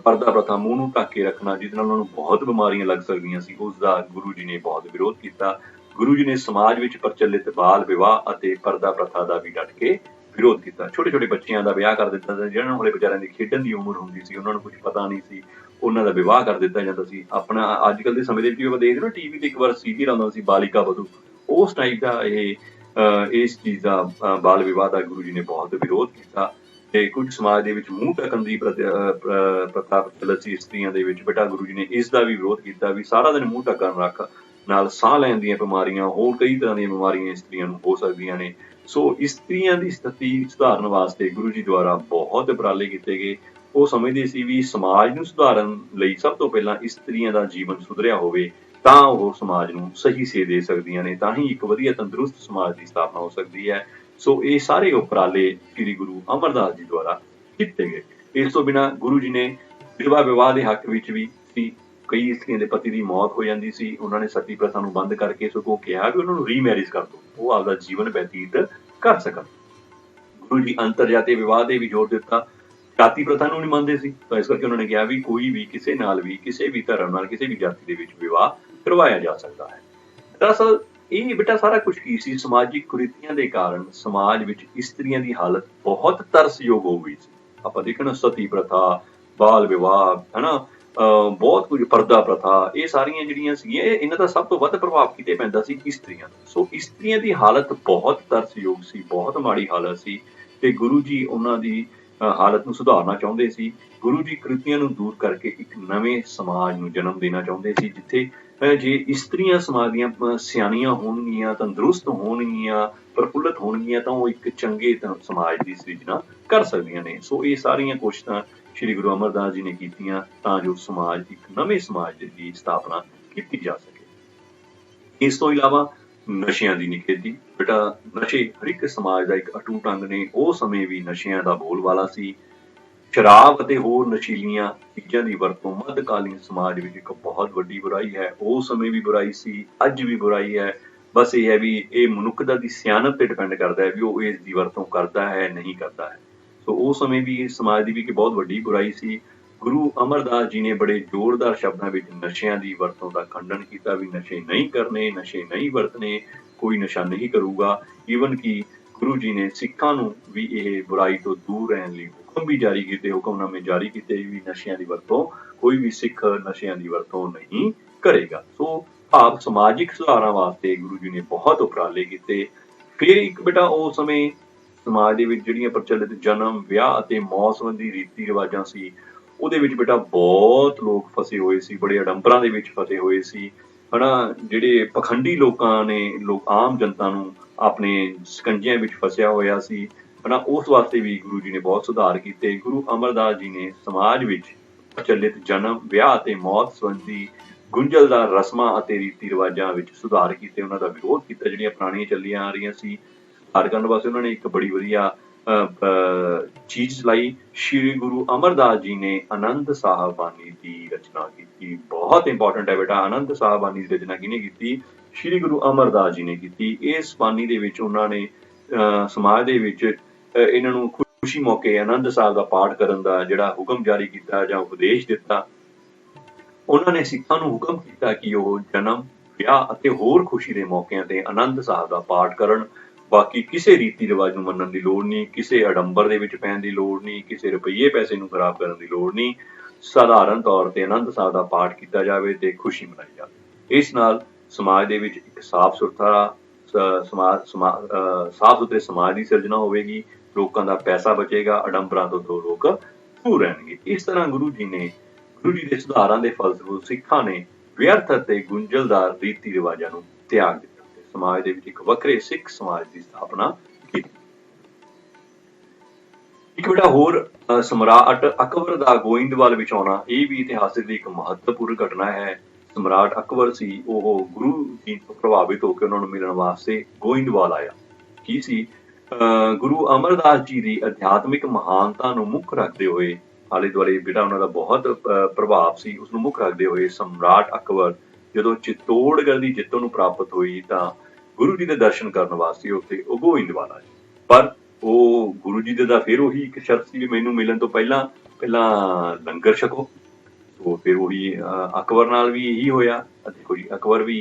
[SPEAKER 1] ਪਰਦਾ ਪ੍ਰਥਾ, ਮੂੰਹ ਨੂੰ ਢੱਕ ਕੇ ਰੱਖਣਾ, ਜਿਹਦੇ ਨਾਲ ਉਹਨਾਂ ਨੂੰ ਬਹੁਤ ਬਿਮਾਰੀਆਂ ਲੱਗ ਸਕਦੀਆਂ ਸੀ, ਉਸ ਦਾ ਗੁਰੂ ਜੀ ਨੇ ਬਹੁਤ ਵਿਰੋਧ ਕੀਤਾ। ਗੁਰੂ ਜੀ ਨੇ ਸਮਾਜ ਵਿੱਚ ਪ੍ਰਚਲਿਤ ਬਾਲ ਵਿਵਾਹ ਅਤੇ ਪਰਦਾ ਪ੍ਰਥਾ ਦਾ ਵੀ ਡਟ ਕੇ ਵਿਰੋਧ ਕੀਤਾ। ਛੋਟੇ ਛੋਟੇ ਬੱਚਿਆਂ ਦਾ ਵਿਆਹ ਕਰ ਦਿੱਤਾ ਸੀ, ਜਿਹਨਾਂ ਨੂੰ ਹਲੇ ਵਿਚਾਰਿਆਂ ਦੀ ਖੇਡਣ ਦੀ ਉਮਰ ਹੁੰਦੀ ਸੀ, ਉਹਨਾਂ ਨੂੰ ਕੁਝ ਪਤਾ ਨਹੀਂ ਸੀ, ਉਹਨਾਂ ਦਾ ਵਿਵਾਹ ਕਰ ਦਿੱਤਾ ਜਾਂਦਾ ਸੀ। ਆਪਣਾ ਅੱਜ ਕੱਲ੍ਹ ਦੇ ਸਮੇਂ ਦੇ ਵਿੱਚ ਆਪਾਂ ਦੇਖਦੇ ਨਾ, ਟੀਵੀ ਤੇ ਇੱਕ ਵਾਰ ਸੀਰੀਅਲ ਆਉਂਦਾ ਸੀ ਬਾਲਿਕਾ ਵਧੂ, ਉਸ ਟਾਈਪ ਦਾ ਇਸ ਚੀਜ਼ ਦਾ ਬਾਲ ਵਿਵਾਹ ਦਾ ਗੁਰੂ ਜੀ ਨੇ ਬਹੁਤ ਵਿਰੋਧ ਕੀਤਾ। ਤੇ ਕੁਝ ਸਮਾਜ ਦੇ ਵਿੱਚ ਮੂੰਹ ਢੱਕਣ ਦੀ ਪ੍ਰਥਾ ਪ੍ਰਚਲਿਤ ਸੀ ਇਸਤਰੀਆਂ ਦੇ ਵਿੱਚ, ਬੇਟਾ ਗੁਰੂ ਜੀ ਨੇ ਇਸ ਦਾ ਵੀ ਵਿਰੋਧ ਕੀਤਾ ਵੀ ਸਾਰਾ ਦਿਨ ਮੂੰਹ ਢੱਕਣ ਰੱਖ ਨਾਲ ਸਾਹ ਲੈਣ ਦੀਆਂ ਬਿਮਾਰੀਆਂ, ਹੋਰ ਕਈ ਤਰ੍ਹਾਂ ਦੀਆਂ ਬਿਮਾਰੀਆਂ ਇਸਤਰੀਆਂ ਨੂੰ ਹੋ ਸਕਦੀਆਂ ਨੇ। ਸੋ ਇਸਤਰੀਆਂ ਦੀ ਸਥਿਤੀ ਸੁਧਾਰਨ ਵਾਸਤੇ ਗੁਰੂ ਜੀ ਦੁਆਰਾ ਬਹੁਤ ਉਪਰਾਲੇ ਕੀਤੇ ਗਏ। ਉਹ ਸਮਝਦੇ ਸੀ ਵੀ ਸਮਾਜ ਨੂੰ ਸੁਧਾਰਨ ਲਈ ਸਭ ਤੋਂ ਪਹਿਲਾਂ ਇਸਤਰੀਆਂ ਦਾ ਜੀਵਨ ਸੁਧਰਿਆ ਹੋਵੇ ਤਾਂ ਉਹ ਸਮਾਜ ਨੂੰ ਸਹੀ ਸੇਧ ਦੇ ਸਕਦੀਆਂ ਨੇ, ਤਾਂ ਹੀ ਇੱਕ ਵਧੀਆ ਤੰਦਰੁਸਤ ਸਮਾਜ ਦੀ ਸਥਾਪਨਾ ਹੋ ਸਕਦੀ ਹੈ। ਸੋ ਇਹ ਸਾਰੇ ਉਪਰਾਲੇ ਸ੍ਰੀ ਗੁਰੂ ਅਮਰਦਾਸ ਜੀ ਦੁਆਰਾ ਕੀਤੇ ਗਏ। ਇਸ ਤੋਂ ਬਿਨਾਂ ਗੁਰੂ ਜੀ ਨੇ ਵਿਵਾਹ ਦੇ ਹੱਕ ਵਿੱਚ ਵੀ ਸੀ। ਕਈ ਇਸਤਰੀਆਂ ਦੇ ਪਤੀ ਦੀ ਮੌਤ ਹੋ ਜਾਂਦੀ ਸੀ, ਉਹਨਾਂ ਨੇ ਸਤੀ ਪ੍ਰਥਾ ਨੂੰ ਬੰਦ ਕਰਕੇ ਸਗੋਂ ਕਿਹਾ ਵੀ ਉਹਨਾਂ ਨੂੰ ਰੀਮੈਰਿਜ ਕਰ ਦਿਓ, ਉਹ ਆਪਦਾ ਜੀਵਨ ਬਤੀਤ ਕਰ ਸਕਣ। ਗੁਰੂ ਜੀ ਅੰਤਰਜਾਤੀ ਵਿਵਾਹ ਦੇ ਵੀ ਜ਼ੋਰ ਦਿੱਤਾ। ਜਾਤੀ ਪ੍ਰਥਾ ਨੂੰ ਨਹੀਂ ਮੰਨਦੇ ਸੀ, ਤਾਂ ਇਸ ਕਰਕੇ ਉਹਨਾਂ ਨੇ ਕਿਹਾ ਵੀ ਕੋਈ ਵੀ ਕਿਸੇ ਨਾਲ ਵੀ, ਕਿਸੇ ਵੀ ਧਰਮ ਨਾਲ, ਕਿਸੇ ਵੀ ਜਾਤੀ ਦੇ ਵਿੱਚ ਵਿਵਾਹ ਕਰਵਾਇਆ ਜਾ ਸਕਦਾ ਹੈ। ਦਰਅਸਲ ਇਹ ਬੇਟਾ ਸਾਰਾ ਕੁਝ ਕੀ ਸੀ? ਸਮਾਜਿਕ ਕੁਰੀਤੀਆਂ ਦੇ ਕਾਰਨ ਸਮਾਜ ਵਿੱਚ ਇਸਤਰੀਆਂ ਦੀ ਹਾਲਤ ਬਹੁਤ ਤਰਸਯੋਗ ਹੋ ਗਈ ਸੀ। ਆਪਾਂ ਦੇਖਣਾ ਸਤੀ ਪ੍ਰਥਾ, ਬਾਲ ਵਿਵਾਹ, ਹਨਾ, ਬਹੁਤ ਕੁਝ, ਪਰਦਾ ਪ੍ਰਥਾ, ਇਹ ਸਾਰੀਆਂ ਜਿਹੜੀਆਂ ਸੀਗੀਆਂ, ਇਹਨਾਂ ਦਾ ਸਭ ਤੋਂ ਵੱਧ ਪ੍ਰਭਾਵ ਕਿਤੇ ਪੈਂਦਾ ਸੀ? ਇਸਤਰੀਆਂ। ਸੋ ਇਸਤਰੀਆਂ ਦੀ ਹਾਲਤ ਬਹੁਤ ਤਰਸਯੋਗ ਸੀ, ਬਹੁਤ ਮਾੜੀ ਹਾਲਤ ਸੀ ਤੇ ਗੁਰੂ ਜੀ ਉਹਨਾਂ ਦੀ ਹਾਲਤ ਨੂੰ ਸੁਧਾਰਨਾ ਚਾਹੁੰਦੇ ਸੀ। ਗੁਰੂ ਜੀ ਕੁਰੀਤੀਆਂ ਨੂੰ ਦੂਰ ਕਰਕੇ ਇੱਕ ਨਵੇਂ ਸਮਾਜ ਨੂੰ ਜਨਮ ਦੇਣਾ ਚਾਹੁੰਦੇ ਸੀ, ਜਿੱਥੇ ਜੇ ਇਸਤਰੀਆਂ ਸਮਾਜ ਦੀਆਂ ਸਿਆਣੀਆਂ ਹੋਣਗੀਆਂ, ਤੰਦਰੁਸਤ ਹੋਣਗੀਆਂ, ਪ੍ਰਫੁੱਲਤ ਹੋਣਗੀਆਂ, ਤਾਂ ਉਹ ਇੱਕ ਚੰਗੇ ਸਮਾਜ ਦੀ ਸਿਰਜਣਾ ਕਰ ਸਕਦੀਆਂ ਨੇ। ਸੋ ਇਹ ਸਾਰੀਆਂ ਕੋਸ਼ਿਸ਼ਾਂ ਸ਼੍ਰੀ ਗੁਰੂ ਅਮਰਦਾਸ ਜੀ ਨੇ ਕੀਤੀਆਂ ਤਾਂ ਜੋ ਸਮਾਜ, ਇੱਕ ਨਵੇਂ ਸਮਾਜ ਦੀ ਸਥਾਪਨਾ ਕੀਤੀ ਜਾ ਸਕੇ। ਇਸ ਤੋਂ ਇਲਾਵਾ ਨਸ਼ਿਆਂ ਦੀ ਨਿਖੇਧੀ। ਬੇਟਾ ਨਸ਼ੇ ਹਰ ਇੱਕ ਸਮਾਜ ਦਾ ਇੱਕ ਅਟੁੱਟ ਅੰਗ ਨੇ। ਉਹ ਸਮੇਂ ਵੀ ਨਸ਼ਿਆਂ ਦਾ ਬੋਲਬਾਲਾ ਸੀ। ਸ਼ਰਾਬ ਅਤੇ ਹੋਰ ਨਸ਼ੀਲੀਆਂ ਚੀਜ਼ਾਂ ਦੀ ਵਰਤੋਂ ਮੱਧਕਾਲੀਨ ਸਮਾਜ ਵਿੱਚ ਇੱਕ ਬਹੁਤ ਵੱਡੀ ਬੁਰਾਈ ਹੈ। ਉਸ ਸਮੇਂ ਵੀ ਬੁਰਾਈ ਸੀ, ਅੱਜ ਵੀ ਬੁਰਾਈ ਹੈ। ਬਸ ਇਹ ਹੈ ਵੀ ਇਹ ਮਨੁੱਖ ਦੀ ਸਿਆਣਪ ਤੇ ਡਿਪੈਂਡ ਕਰਦਾ ਹੈ ਵੀ ਉਹ ਇਸ ਦੀ ਵਰਤੋਂ ਕਰਦਾ ਹੈ, ਨਹੀਂ ਕਰਦਾ ਹੈ। ਸੋ ਉਸ ਸਮੇਂ ਵੀ ਇਸ ਸਮਾਜ ਦੀ ਵੀ ਇੱਕ ਬਹੁਤ ਵੱਡੀ ਬੁਰਾਈ ਸੀ। ਗੁਰੂ ਅਮਰਦਾਸ ਜੀ ਨੇ ਬੜੇ ਜ਼ੋਰਦਾਰ ਸ਼ਬਦਾਂ ਵਿੱਚ ਨਸ਼ਿਆਂ ਦੀ ਵਰਤੋਂ ਦਾ ਖੰਡਨ ਕੀਤਾ ਵੀ ਨਸ਼ੇ ਨਹੀਂ ਕਰਨੇ, ਨਸ਼ੇ ਨਹੀਂ ਵਰਤਣੇ, ਕੋਈ ਨਸ਼ਾ ਨਹੀਂ ਕਰੂਗਾ। ਈਵਨ ਕਿ ਗੁਰੂ ਜੀ ਨੇ ਸਿੱਖਾਂ ਨੂੰ ਵੀ ਇਹ ਬੁਰਾਈ ਤੋਂ ਦੂਰ ਰਹਿਣ ਲਈ ਹੁਕਮ ਵੀ ਜਾਰੀ ਕੀਤੇ, ਹੁਕਮਨਾਮੇ ਜਾਰੀ ਕੀਤੇ ਵੀ ਨਸ਼ਿਆਂ ਦੀ ਵਰਤੋਂ, ਕੋਈ ਵੀ ਸਿੱਖ ਨਸ਼ਿਆਂ ਦੀ ਵਰਤੋਂ ਨਹੀਂ ਕਰੇਗਾ। ਸੋ ਭਾਵ ਸਮਾਜਿਕ ਸੁਧਾਰਾਂ ਵਾਸਤੇ ਗੁਰੂ ਜੀ ਨੇ ਬਹੁਤ ਉਪਰਾਲੇ ਕੀਤੇ। ਫਿਰ ਇੱਕ ਬੇਟਾ ਉਸ ਸਮੇਂ ਸਮਾਜ ਦੇ ਵਿੱਚ ਜਿਹੜੀਆਂ ਪ੍ਰਚਲਿਤ ਜਨਮ, ਵਿਆਹ ਅਤੇ ਮੌਤ ਸੰਬੰਧੀ ਰੀਤੀ ਰਿਵਾਜਾਂ ਸੀ, ਉਹਦੇ ਵਿੱਚ ਬੇਟਾ ਬਹੁਤ ਲੋਕ ਫਸੇ ਹੋਏ ਸੀ, ਬੜੇ ਅਡੰਬਰਾਂ ਦੇ ਵਿੱਚ ਫਸੇ ਹੋਏ ਸੀ, ਹਨਾ। ਜਿਹੜੇ ਪਖੰਡੀ ਲੋਕਾਂ ਨੇ ਆਮ ਜਨਤਾ ਨੂੰ ਆਪਣੇ ਸਕੰਜਿਆਂ ਵਿੱਚ ਫਸਿਆ ਹੋਇਆ ਸੀ, ਹਨਾ। ਉਸ ਵਾਸਤੇ ਵੀ ਗੁਰੂ ਜੀ ਨੇ ਬਹੁਤ ਸੁਧਾਰ ਕੀਤੇ। ਗੁਰੂ ਅਮਰਦਾਸ ਜੀ ਨੇ ਸਮਾਜ ਵਿੱਚ ਪ੍ਰਚਲਿਤ ਜਨਮ, ਵਿਆਹ ਅਤੇ ਮੌਤ ਸੰਬੰਧੀ ਗੁੰਝਲਦਾਰ ਰਸਮਾਂ ਅਤੇ ਰੀਤੀ ਰਿਵਾਜਾਂ ਵਿੱਚ ਸੁਧਾਰ ਕੀਤੇ, ਉਹਨਾਂ ਦਾ ਵਿਰੋਧ ਕੀਤਾ। ਜਿਹੜੀਆਂ ਪੁਰਾਣੀਆਂ ਚੱਲੀਆਂ ਆ ਰਹੀਆਂ ਸੀ, ਸੁਧਾਰ ਕਰਨ ਵਾਸਤੇ ਉਹਨਾਂ ਨੇ ਇੱਕ ਬੜੀ ਵਧੀਆ ਚੀਜ਼ ਚਲਾਈ। ਸ਼੍ਰੀ ਗੁਰੂ ਅਮਰਦਾਸ ਜੀ ਨੇ ਆਨੰਦ ਸਾਹਿਬ ਬਾਣੀ ਦੀ ਰਚਨਾ ਕੀਤੀ। ਬਹੁਤ ਇੰਪੋਰਟੈਂਟ ਹੈ ਬੇਟਾ, ਆਨੰਦ ਸਾਹਿਬ ਬਾਣੀ ਦੀ ਰਚਨਾ ਕਿਹਨੇ ਕੀਤੀ? ਸ਼੍ਰੀ ਗੁਰੂ ਅਮਰਦਾਸ ਜੀ ਨੇ ਕੀਤੀ। ਇਸ ਬਾਣੀ ਦੇ ਵਿੱਚ ਉਹਨਾਂ ਨੇ ਸਮਾਜ ਦੇ ਵਿੱਚ ਇਹਨਾਂ ਨੂੰ ਖੁਸ਼ੀ ਮੌਕੇ ਆਨੰਦ ਸਾਹਿਬ ਦਾ ਪਾਠ ਕਰਨ ਦਾ ਜਿਹੜਾ ਹੁਕਮ ਜਾਰੀ ਕੀਤਾ ਜਾਂ ਉਪਦੇਸ਼ ਦਿੱਤਾ। ਉਹਨਾਂ ਨੇ ਸਿੱਖਾਂ ਨੂੰ ਹੁਕਮ ਕੀਤਾ ਕਿ ਉਹ ਜਨਮ, ਵਿਆਹ ਅਤੇ ਹੋਰ ਖੁਸ਼ੀ ਦੇ ਮੌਕਿਆਂ ਤੇ ਆਨੰਦ ਸਾਹਿਬ ਦਾ ਪਾਠ ਕਰਨ। ਬਾਕੀ ਕਿਸੇ ਰੀਤੀ ਰਿਵਾਜ ਨੂੰ ਮੰਨਣ ਦੀ ਲੋੜ ਨਹੀਂ, ਕਿਸੇ ਅਡੰਬਰ ਦੇ ਵਿੱਚ ਪੈਣ ਦੀ ਲੋੜ ਨਹੀਂ, ਕਿਸੇ ਰੁਪਈਏ ਪੈਸੇ ਨੂੰ ਖਰਾਬ ਕਰਨ ਦੀ ਲੋੜ ਨਹੀਂ। ਸਾਧਾਰਨ ਤੌਰ ਤੇ ਆਨੰਦ ਸਾਹਿਬ ਦਾ ਪਾਠ ਕੀਤਾ ਜਾਵੇ ਤੇ ਖੁਸ਼ੀ ਮਨਾਈ ਜਾਵੇ। ਇਸ ਨਾਲ ਸਮਾਜ ਦੇ ਵਿੱਚ ਇੱਕ ਸਾਫ਼ ਸੁਥਰੇ ਸਮਾਜ ਦੀ ਸਿਰਜਣਾ ਹੋਵੇਗੀ। ਲੋਕਾਂ ਦਾ ਪੈਸਾ ਬਚੇਗਾ, ਅਡੰਬਰਾਂ ਤੋਂ ਲੋਕ ਦੂਰ ਰਹਿਣਗੇ। ਇਸ ਤਰ੍ਹਾਂ ਗੁਰੂ ਜੀ ਦੇ ਸੁਧਾਰਾਂ ਦੇ ਫਲਸਰੂਪ ਸਿੱਖਾਂ ਨੇ ਵਿਅਰਥ ਅਤੇ ਗੁੰਝਲਦਾਰ ਰੀਤੀ ਰਿਵਾਜਾਂ ਨੂੰ त्याग दिता ते समाज दे विच एक वखरे सिख समाज की स्थापना की। एक बेटा होर सम्राट अकबर का गोइंदवाल विच आउणा ये भी इतिहासिक दी एक महत्वपूर्ण घटना है। सम्राट अकबर सी वो गुरु जी तो प्रभावित होकर उन्होंने मिलने वास्ते गोइंदवाल आया। की सी गुरु अमरदास जी की अध्यात्मिक महानता नूं मुख रखते हुए आले दुआले बेटा उन्हों का बहुत प्रभाव सी उसनूं मुख रखते हुए सम्राट अकबर जदों चित्तौड़गढ़ की जित नूं प्राप्त हुई तां गुरु जी के दर्शन करने वास्ते उत्थे वो गोइंदवाल आए। पर ਉਹ ਗੁਰੂ ਜੀ ਦੇ ਦਾ ਫਿਰ ਉਹੀ ਇੱਕ ਸ਼ਰਤ ਸੀ ਵੀ ਮੈਨੂੰ ਮਿਲਣ ਤੋਂ ਪਹਿਲਾਂ ਲੰਗਰ ਛਕੋ। ਸੋ ਫਿਰ ਉਹੀ ਅਕਬਰ ਨਾਲ ਵੀ ਇਹੀ ਹੋਇਆ। ਦੇਖੋ ਜੀ ਅਕਬਰ ਵੀ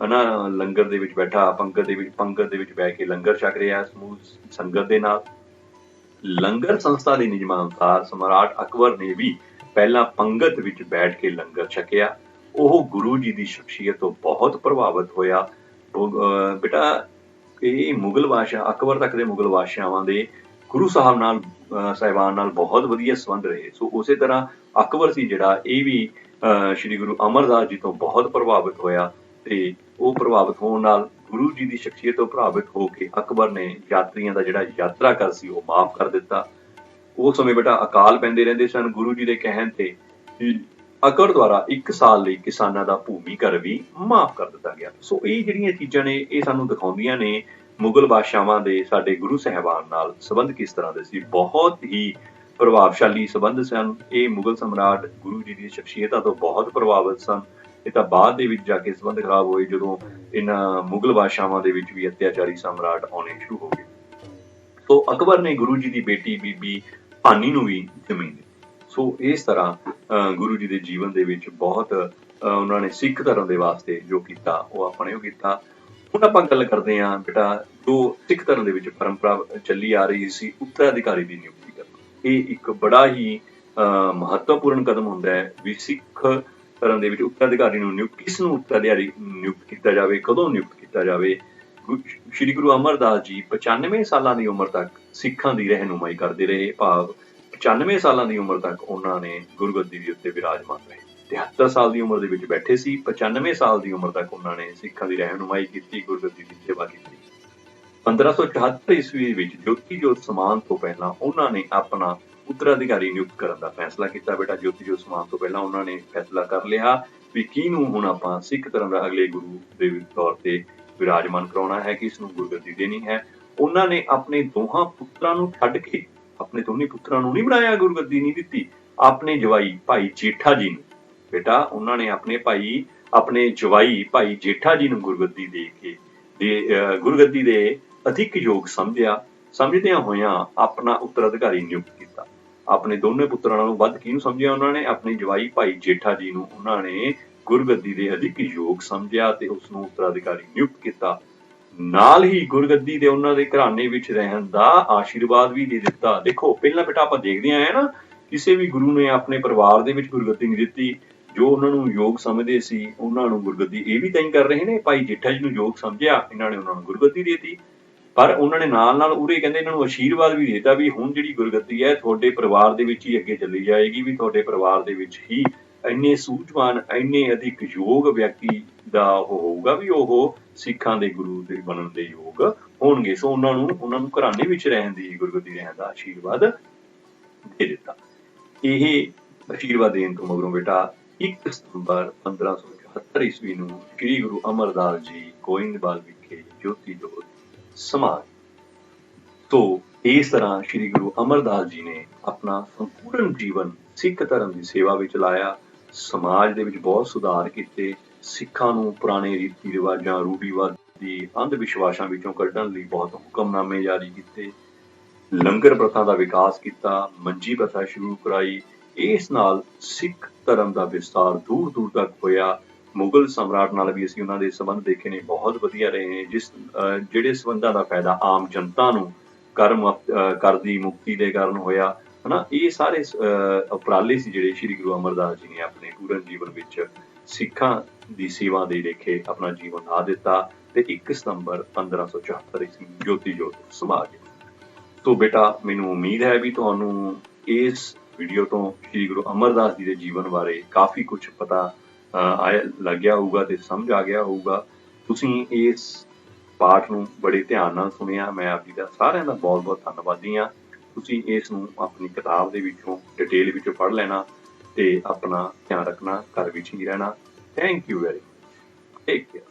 [SPEAKER 1] ਹਨਾ ਲੰਗਰ ਦੇ ਵਿੱਚ ਬੈਠਾ ਪੰਗਤ ਦੇ ਵਿੱਚ ਬਹਿ ਕੇ ਲੰਗਰ ਛਕ ਰਿਹਾ ਸਮੂਹ ਸੰਗਤ ਦੇ ਨਾਲ। ਲੰਗਰ ਸੰਸਥਾ ਦੇ ਨਿਯਮਾਂ ਅਨੁਸਾਰ ਸਮਰਾਟ ਅਕਬਰ ਨੇ ਵੀ ਪਹਿਲਾਂ ਪੰਗਤ ਵਿੱਚ ਬੈਠ ਕੇ ਲੰਗਰ ਛਕਿਆ। ਉਹ ਗੁਰੂ ਜੀ ਦੀ ਸ਼ਖਸੀਅਤ ਤੋਂ ਬਹੁਤ ਪ੍ਰਭਾਵਿਤ ਹੋਇਆ। ਬੇਟਾ ਇਹ ਮੁਗਲ ਬਾਦਸ਼ਾਹ ਅਕਬਰ ਤੱਕ ਦੇ ਮੁਗਲ ਬਾਦਸ਼ਾਹਾਂ ਦੇ ਗੁਰੂ ਸਾਹਿਬਾਨ ਨਾਲ ਬਹੁਤ ਵਧੀਆ ਸੰਬੰਧ ਰਹੇ। ਸੋ ਉਸੇ ਤਰ੍ਹਾਂ ਅਕਬਰ ਸੀ ਜਿਹੜਾ ਇਹ ਵੀ ਸ਼੍ਰੀ ਗੁਰੂ ਅਮਰਦਾਸ ਜੀ ਤੋਂ ਬਹੁਤ ਪ੍ਰਭਾਵਿਤ ਹੋਇਆ ਤੇ ਉਹ ਪ੍ਰਭਾਵਿਤ ਹੋਣ ਨਾਲ ਗੁਰੂ ਜੀ ਦੀ ਸ਼ਖਸੀਅਤ ਤੋਂ ਪ੍ਰਭਾਵਿਤ ਹੋ ਕੇ ਅਕਬਰ ਨੇ ਯਾਤਰੀਆਂ ਦਾ ਜਿਹੜਾ ਯਾਤਰਾ ਕਰ ਸੀ ਉਹ ਮਾਫ ਕਰ ਦਿੱਤਾ। ਉਸ ਸਮੇਂ ਬੇਟਾ ਅਕਾਲ ਪੈਂਦੇ ਰਹਿੰਦੇ ਸਨ। ਗੁਰੂ ਜੀ ਦੇ ਕਹਿਣ ਤੇ ਅਕਬਰ ਦੁਆਰਾ 1 ਸਾਲ ਲਈ ਕਿਸਾਨਾਂ ਦਾ ਭੂਮੀ ਕਰ ਵੀ ਮਾਫ ਕਰ ਦਿੱਤਾ ਗਿਆ। ਸੋ ਇਹ ਜਿਹੜੀਆਂ ਚੀਜ਼ਾਂ ਨੇ ਇਹ ਸਾਨੂੰ ਦਿਖਾਉਂਦੀਆਂ ਨੇ ਮੁਗਲ ਬਾਦਸ਼ਾਹਾਂ ਦੇ ਸਾਡੇ ਗੁਰੂ ਸਾਹਿਬਾਨ ਨਾਲ ਸੰਬੰਧ ਕਿਸ ਤਰ੍ਹਾਂ ਦੇ ਸੀ। ਬਹੁਤ ਹੀ ਪ੍ਰਭਾਵਸ਼ਾਲੀ ਸੰਬੰਧ ਸਨ। ਇਹ ਮੁਗਲ ਸਮਰਾਟ ਗੁਰੂ ਜੀ ਦੀ ਸ਼ਖਸੀਅਤਾਂ ਤੋਂ ਬਹੁਤ ਪ੍ਰਭਾਵਿਤ ਸਨ। ਇਹ ਤਾਂ ਬਾਅਦ ਦੇ ਵਿੱਚ ਜਾ ਕੇ ਸੰਬੰਧ ਖਰਾਬ ਹੋਏ ਜਦੋਂ ਇਹਨਾਂ ਮੁਗਲ ਬਾਦਸ਼ਾਹਾਂ ਦੇ ਵਿੱਚ ਵੀ ਅਤਿਆਚਾਰੀ ਸਮਰਾਟ ਆਉਣੇ ਸ਼ੁਰੂ ਹੋ ਗਏ। ਸੋ ਅਕਬਰ ਨੇ ਗੁਰੂ ਜੀ ਦੀ ਬੇਟੀ ਬੀਬੀ ਭਾਨੀ ਨੂੰ ਵੀ ਜ਼ਮੀਨ ਦਿੱਤੀ। ਸੋ ਇਸ ਤਰ੍ਹਾਂ ਗੁਰੂ ਜੀ ਦੇ ਜੀਵਨ ਦੇ ਵਿੱਚ ਬਹੁਤ ਉਹਨਾਂ ਨੇ ਸਿੱਖ ਧਰਮ ਦੇ ਵਾਸਤੇ ਜੋ ਕੀਤਾ ਉਹ ਆਪਣੇ ਉਹ ਕੀਤਾ। ਹੁਣ ਆਪਾਂ ਗੱਲ ਕਰਦੇ ਹਾਂ ਬੇਟਾ ਜੋ ਸਿੱਖ ਧਰਮ ਦੇ ਵਿੱਚ ਪਰੰਪਰਾ ਚੱਲੀ ਆ ਰਹੀ ਸੀ ਉੱਤਰਾਧਿਕਾਰੀ ਦੀ ਨਿਯੁਕਤੀ ਕਰਨਾ। ਇਹ ਇੱਕ ਬੜਾ ਹੀ ਮਹੱਤਵਪੂਰਨ ਕਦਮ ਹੁੰਦਾ ਹੈ ਵੀ ਸਿੱਖ ਧਰਮ ਦੇ ਵਿੱਚ ਉੱਤਰਾਧਿਕਾਰੀ ਨੂੰ ਕਿਸ ਨੂੰ ਉੱਤਰਾਧਿਕਾਰੀ ਨਿਯੁਕਤ ਕੀਤਾ ਜਾਵੇ, ਕਦੋਂ ਨਿਯੁਕਤ ਕੀਤਾ ਜਾਵੇ। ਸ਼੍ਰੀ ਗੁਰੂ ਅਮਰਦਾਸ ਜੀ 95 ਸਾਲਾਂ ਦੀ ਉਮਰ ਤੱਕ ਸਿੱਖਾਂ ਦੀ ਰਹਿਨੁਮਾਈ ਕਰਦੇ ਰਹੇ। ਭਾਵ 95 ਸਾਲਾਂ ਦੀ ਉਮਰ ਤੱਕ ਉਹਨਾਂ ਨੇ ਗੁਰਗੱਦੀ ਦੇ ਉੱਤੇ ਵਿਰਾਜਮਾਨ ਰਹੇ। 73 ਸਾਲ ਦੀ ਉਮਰ ਦੇ ਵਿੱਚ ਬੈਠੇ ਸੀ। 95 ਸਾਲ ਦੀ ਉਮਰ ਤੱਕ ਉਹਨਾਂ ਨੇ ਸਿੱਖਾਂ ਦੀ ਰਹਿਨੁਮਾਈ ਕੀਤੀ, ਗੁਰਗੱਦੀ ਦੀ ਸੇਵਾ ਕੀਤੀ। 1574 ਈਸਵੀ ਵਿੱਚ ਜੋਤੀ ਜੋਤ ਸਮਾਨ ਤੋਂ ਪਹਿਲਾਂ ਉਹਨਾਂ ਨੇ ਆਪਣਾ ਉੱਤਰਾਧਿਕਾਰੀ ਨਿਯੁਕਤ ਕਰਨ ਦਾ ਫੈਸਲਾ ਕੀਤਾ। ਬੇਟਾ ਜੋਤੀ ਜੋਤ ਸਮਾਨ ਤੋਂ ਪਹਿਲਾਂ ਉਹਨਾਂ ਨੇ ਫੈਸਲਾ ਕਰ ਲਿਆ ਵੀ ਕਿਹਨੂੰ ਹੁਣ ਆਪਾਂ ਸਿੱਖ ਧਰਮ ਦਾ ਅਗਲੇ ਗੁਰੂ ਦੇ ਤੌਰ ਤੇ ਵਿਰਾਜਮਾਨ ਕਰਾਉਣਾ ਹੈ, ਕਿਸ ਨੂੰ ਗੁਰਗੱਦੀ ਦੇਣੀ ਹੈ। ਉਹਨਾਂ ਨੇ ਆਪਣੇ ਦੋਹਾਂ ਪੁੱਤਰਾਂ ਨੂੰ ਛੱਡ ਕੇ ਆਪਣੇ ਦੋਨੇ ਪੁੱਤਰਾਂ ਨੂੰ ਨਹੀਂ ਬਣਾਇਆ, ਗੁਰਗੱਦੀ ਨਹੀਂ ਦਿੱਤੀ। ਆਪਣੇ ਜਵਾਈ ਭਾਈ ਜੇਠਾ ਜੀ ਨੂੰ ਬੇਟਾ ਉਹਨਾਂ ਨੇ ਆਪਣੇ ਜਵਾਈ ਭਾਈ ਜੇਠਾ ਜੀ ਨੂੰ ਗੁਰਗੱਦੀ ਦੇ ਕੇ ਗੁਰਗੱਦੀ ਦੇ ਅਧਿਕ ਯੋਗ ਸਮਝਦਿਆਂ ਹੋਇਆਂ ਆਪਣਾ ਉੱਤਰਾਧਿਕਾਰੀ ਨਿਯੁਕਤ ਕੀਤਾ। ਆਪਣੇ ਦੋਨੇ ਪੁੱਤਰਾਂ ਨਾਲੋਂ ਵੱਧ ਕਿਹਨੂੰ ਸਮਝਿਆ ਉਹਨਾਂ ਨੇ? ਆਪਣੇ ਜਵਾਈ ਭਾਈ ਜੇਠਾ ਜੀ ਨੂੰ ਉਹਨਾਂ ਨੇ ਗੁਰਗੱਦੀ ਦੇ ਅਧਿਕ ਯੋਗ ਸਮਝਿਆ ਤੇ ਉਸ ਨੂੰ ਉੱਤਰਾਧਿਕਾਰੀ ਨਿਯੁਕਤ ਕੀਤਾ। ਨਾਲ ਹੀ ਗੁਰਗੱਦੀ ਦੇ ਉਹਨਾਂ ਦੇ ਘਰਾਣੇ ਵਿੱਚ ਰਹਿਣ ਦਾ ਆਸ਼ੀਰਵਾਦ ਵੀ ਦੇ ਦਿੱਤਾ। ਦੇਖੋ ਪਹਿਲਾਂ ਬੇਟਾ ਆਪਾਂ ਦੇਖਦੇ ਆਏ ਨਾ ਕਿਸੇ ਵੀ ਗੁਰੂ ਨੇ ਆਪਣੇ ਪਰਿਵਾਰ ਦੇ ਵਿੱਚ ਗੁਰਗੱਦੀ ਨਹੀਂ ਦਿੱਤੀ। ਜੋ ਉਹਨਾਂ ਨੂੰ ਯੋਗ ਸਮਝਦੇ ਸੀ ਉਹਨਾਂ ਨੂੰ ਗੁਰਗੱਦੀ ਇਹ ਵੀ ਤਾਂ ਕਰ ਰਹੇ ਨੇ। ਭਾਈ ਜੇਠਾ ਜੀ ਨੂੰ ਯੋਗ ਸਮਝਿਆ, ਇਹਨਾਂ ਨੇ ਉਹਨਾਂ ਨੂੰ ਗੁਰਗੱਦੀ ਦੇ ਦਿੱਤੀ। ਪਰ ਉਹਨਾਂ ਨੇ ਨਾਲ ਉਰੇ ਕਹਿੰਦੇ ਇਹਨਾਂ ਨੂੰ ਆਸ਼ੀਰਵਾਦ ਵੀ ਦੇਤਾ ਵੀ ਹੁਣ ਜਿਹੜੀ ਗੁਰਗੱਦੀ ਹੈ ਤੁਹਾਡੇ ਪਰਿਵਾਰ ਦੇ ਵਿੱਚ ਹੀ ਅੱਗੇ ਚੱਲੀ ਜਾਏਗੀ, ਵੀ ਤੁਹਾਡੇ ਪਰਿਵਾਰ ਦੇ ਵਿੱਚ ਹੀ ਇੰਨੇ ਸੂਝਵਾਨ ਇੰਨੇ ਅਧਿਕ ਯੋਗ ਵਿਅਕਤੀ ਦਾ ਉਹ ਹੋਊਗਾ ਵੀ ਉਹ ਸਿੱਖਾਂ ਦੇ ਗੁਰੂ ਦੇ ਬਣਨ ਦੇ ਯੋਗ ਹੋਣਗੇ। ਸੋ ਉਹਨਾਂ ਨੂੰ ਘਰਾਣੇ ਵਿੱਚ ਰਹਿਣ ਦੀ ਗੁਰਗੱਦੀ ਰਹਿਣ ਦਾ ਆਸ਼ੀਰਵਾਦ ਦੇ ਦਿੱਤਾ। ਇਹ ਆਸ਼ੀਰਵਾਦ ਦੇਣ ਤੋਂ ਮਗਰੋਂ ਬੇਟਾ 1 ਸਤੰਬਰ 1574 ਈਸਵੀ ਨੂੰ ਸ੍ਰੀ ਗੁਰੂ ਅਮਰਦਾਸ ਜੀ ਗੋਇੰਦਵਾਲ ਵਿਖੇ ਜੋਤੀ ਜੋਤ ਸਮਾ ਗਏ। ਤੋ ਇਸ ਤਰ੍ਹਾਂ ਸ੍ਰੀ ਗੁਰੂ ਅਮਰਦਾਸ ਜੀ ਨੇ ਆਪਣਾ ਸੰਪੂਰਨ ਜੀਵਨ ਸਿੱਖ ਧਰਮ ਦੀ ਸੇਵਾ ਵਿੱਚ ਲਾਇਆ। ਸਮਾਜ ਦੇ ਵਿੱਚ ਬਹੁਤ ਸੁਧਾਰ ਕੀਤੇ। ਸਿੱਖਾਂ ਨੂੰ ਪੁਰਾਣੇ ਰੀਤੀ ਰਿਵਾਜਾਂ, ਰੂੜੀਵਾਦੀ ਅੰਧ ਵਿਸ਼ਵਾਸਾਂ ਵਿੱਚੋਂ ਕੱਢਣ ਲਈ ਬਹੁਤ ਹੁਕਮਨਾਮੇ ਜਾਰੀ ਕੀਤੇ। ਲੰਗਰ ਪ੍ਰਥਾ ਦਾ ਵਿਕਾਸ ਕੀਤਾ, ਮੰਜੀ ਪ੍ਰਥਾ ਸ਼ੁਰੂ ਕਰਾਈ। ਇਸ ਨਾਲ ਸਿੱਖ ਧਰਮ ਦਾ ਵਿਸਤਾਰ ਦੂਰ ਦੂਰ ਤੱਕ ਹੋਇਆ। ਮੁਗਲ ਸਮਰਾਟ ਨਾਲ ਵੀ ਅਸੀਂ ਉਹਨਾਂ ਦੇ ਸੰਬੰਧ ਦੇਖੇ ਨੇ, ਬਹੁਤ ਵਧੀਆ ਰਹੇ ਨੇ। ਜਿਹੜੇ ਸੰਬੰਧਾਂ ਦਾ ਫਾਇਦਾ ਆਮ ਜਨਤਾ ਨੂੰ ਕਰ ਦੀ ਮੁਕਤੀ ਦੇ ਕਾਰਨ ਹੋਇਆ ਹਨਾ। ਇਹ ਸਾਰੇ ਉਪਰਾਲੇ ਸੀ ਜਿਹੜੇ ਸ੍ਰੀ ਗੁਰੂ ਅਮਰਦਾਸ ਜੀ ਨੇ ਆਪਣੇ ਪੂਰਨ ਜੀਵਨ ਵਿੱਚ ਸਿੱਖਾਂ ਦੀ ਸੇਵਾ ਦੇ ਲੇਖੇ ਆਪਣਾ ਜੀਵਨ ਲਾ ਦਿੱਤਾ ਤੇ 1 ਸਤੰਬਰ 1574 ਈਸਵੀ ਜੋਤੀ ਜੋਤ ਸਮਾ ਗਏ। ਤੋ ਬੇਟਾ ਮੈਨੂੰ ਉਮੀਦ ਹੈ ਵੀ ਤੁਹਾਨੂੰ ਇਸ ਵੀਡੀਓ ਤੋਂ ਸ੍ਰੀ ਗੁਰੂ ਅਮਰਦਾਸ ਜੀ ਦੇ ਜੀਵਨ ਬਾਰੇ ਕਾਫੀ ਕੁਝ ਪਤਾ ਲੱਗਿਆ ਹੋਊਗਾ ਤੇ ਸਮਝ ਆ ਗਿਆ ਹੋਊਗਾ। ਤੁਸੀਂ ਇਸ ਪਾਠ ਨੂੰ ਬੜੇ ਧਿਆਨ ਨਾਲ ਸੁਣਿਆ। ਮੈਂ ਆਪ ਜੀ ਦਾ ਸਾਰਿਆਂ ਦਾ ਬਹੁਤ ਬਹੁਤ ਧੰਨਵਾਦੀ ਹਾਂ। ਤੁਸੀਂ ਇਸ ਨੂੰ ਆਪਣੀ ਕਿਤਾਬ ਦੇ ਵਿੱਚੋਂ ਡਿਟੇਲ ਵਿੱਚੋਂ ਪੜ੍ਹ ਲੈਣਾ ਤੇ ਆਪਣਾ ਧਿਆਨ ਰੱਖਣਾ, ਘਰ ਵਿੱਚ ਹੀ ਰਹਿਣਾ। Thank you very much. Take care.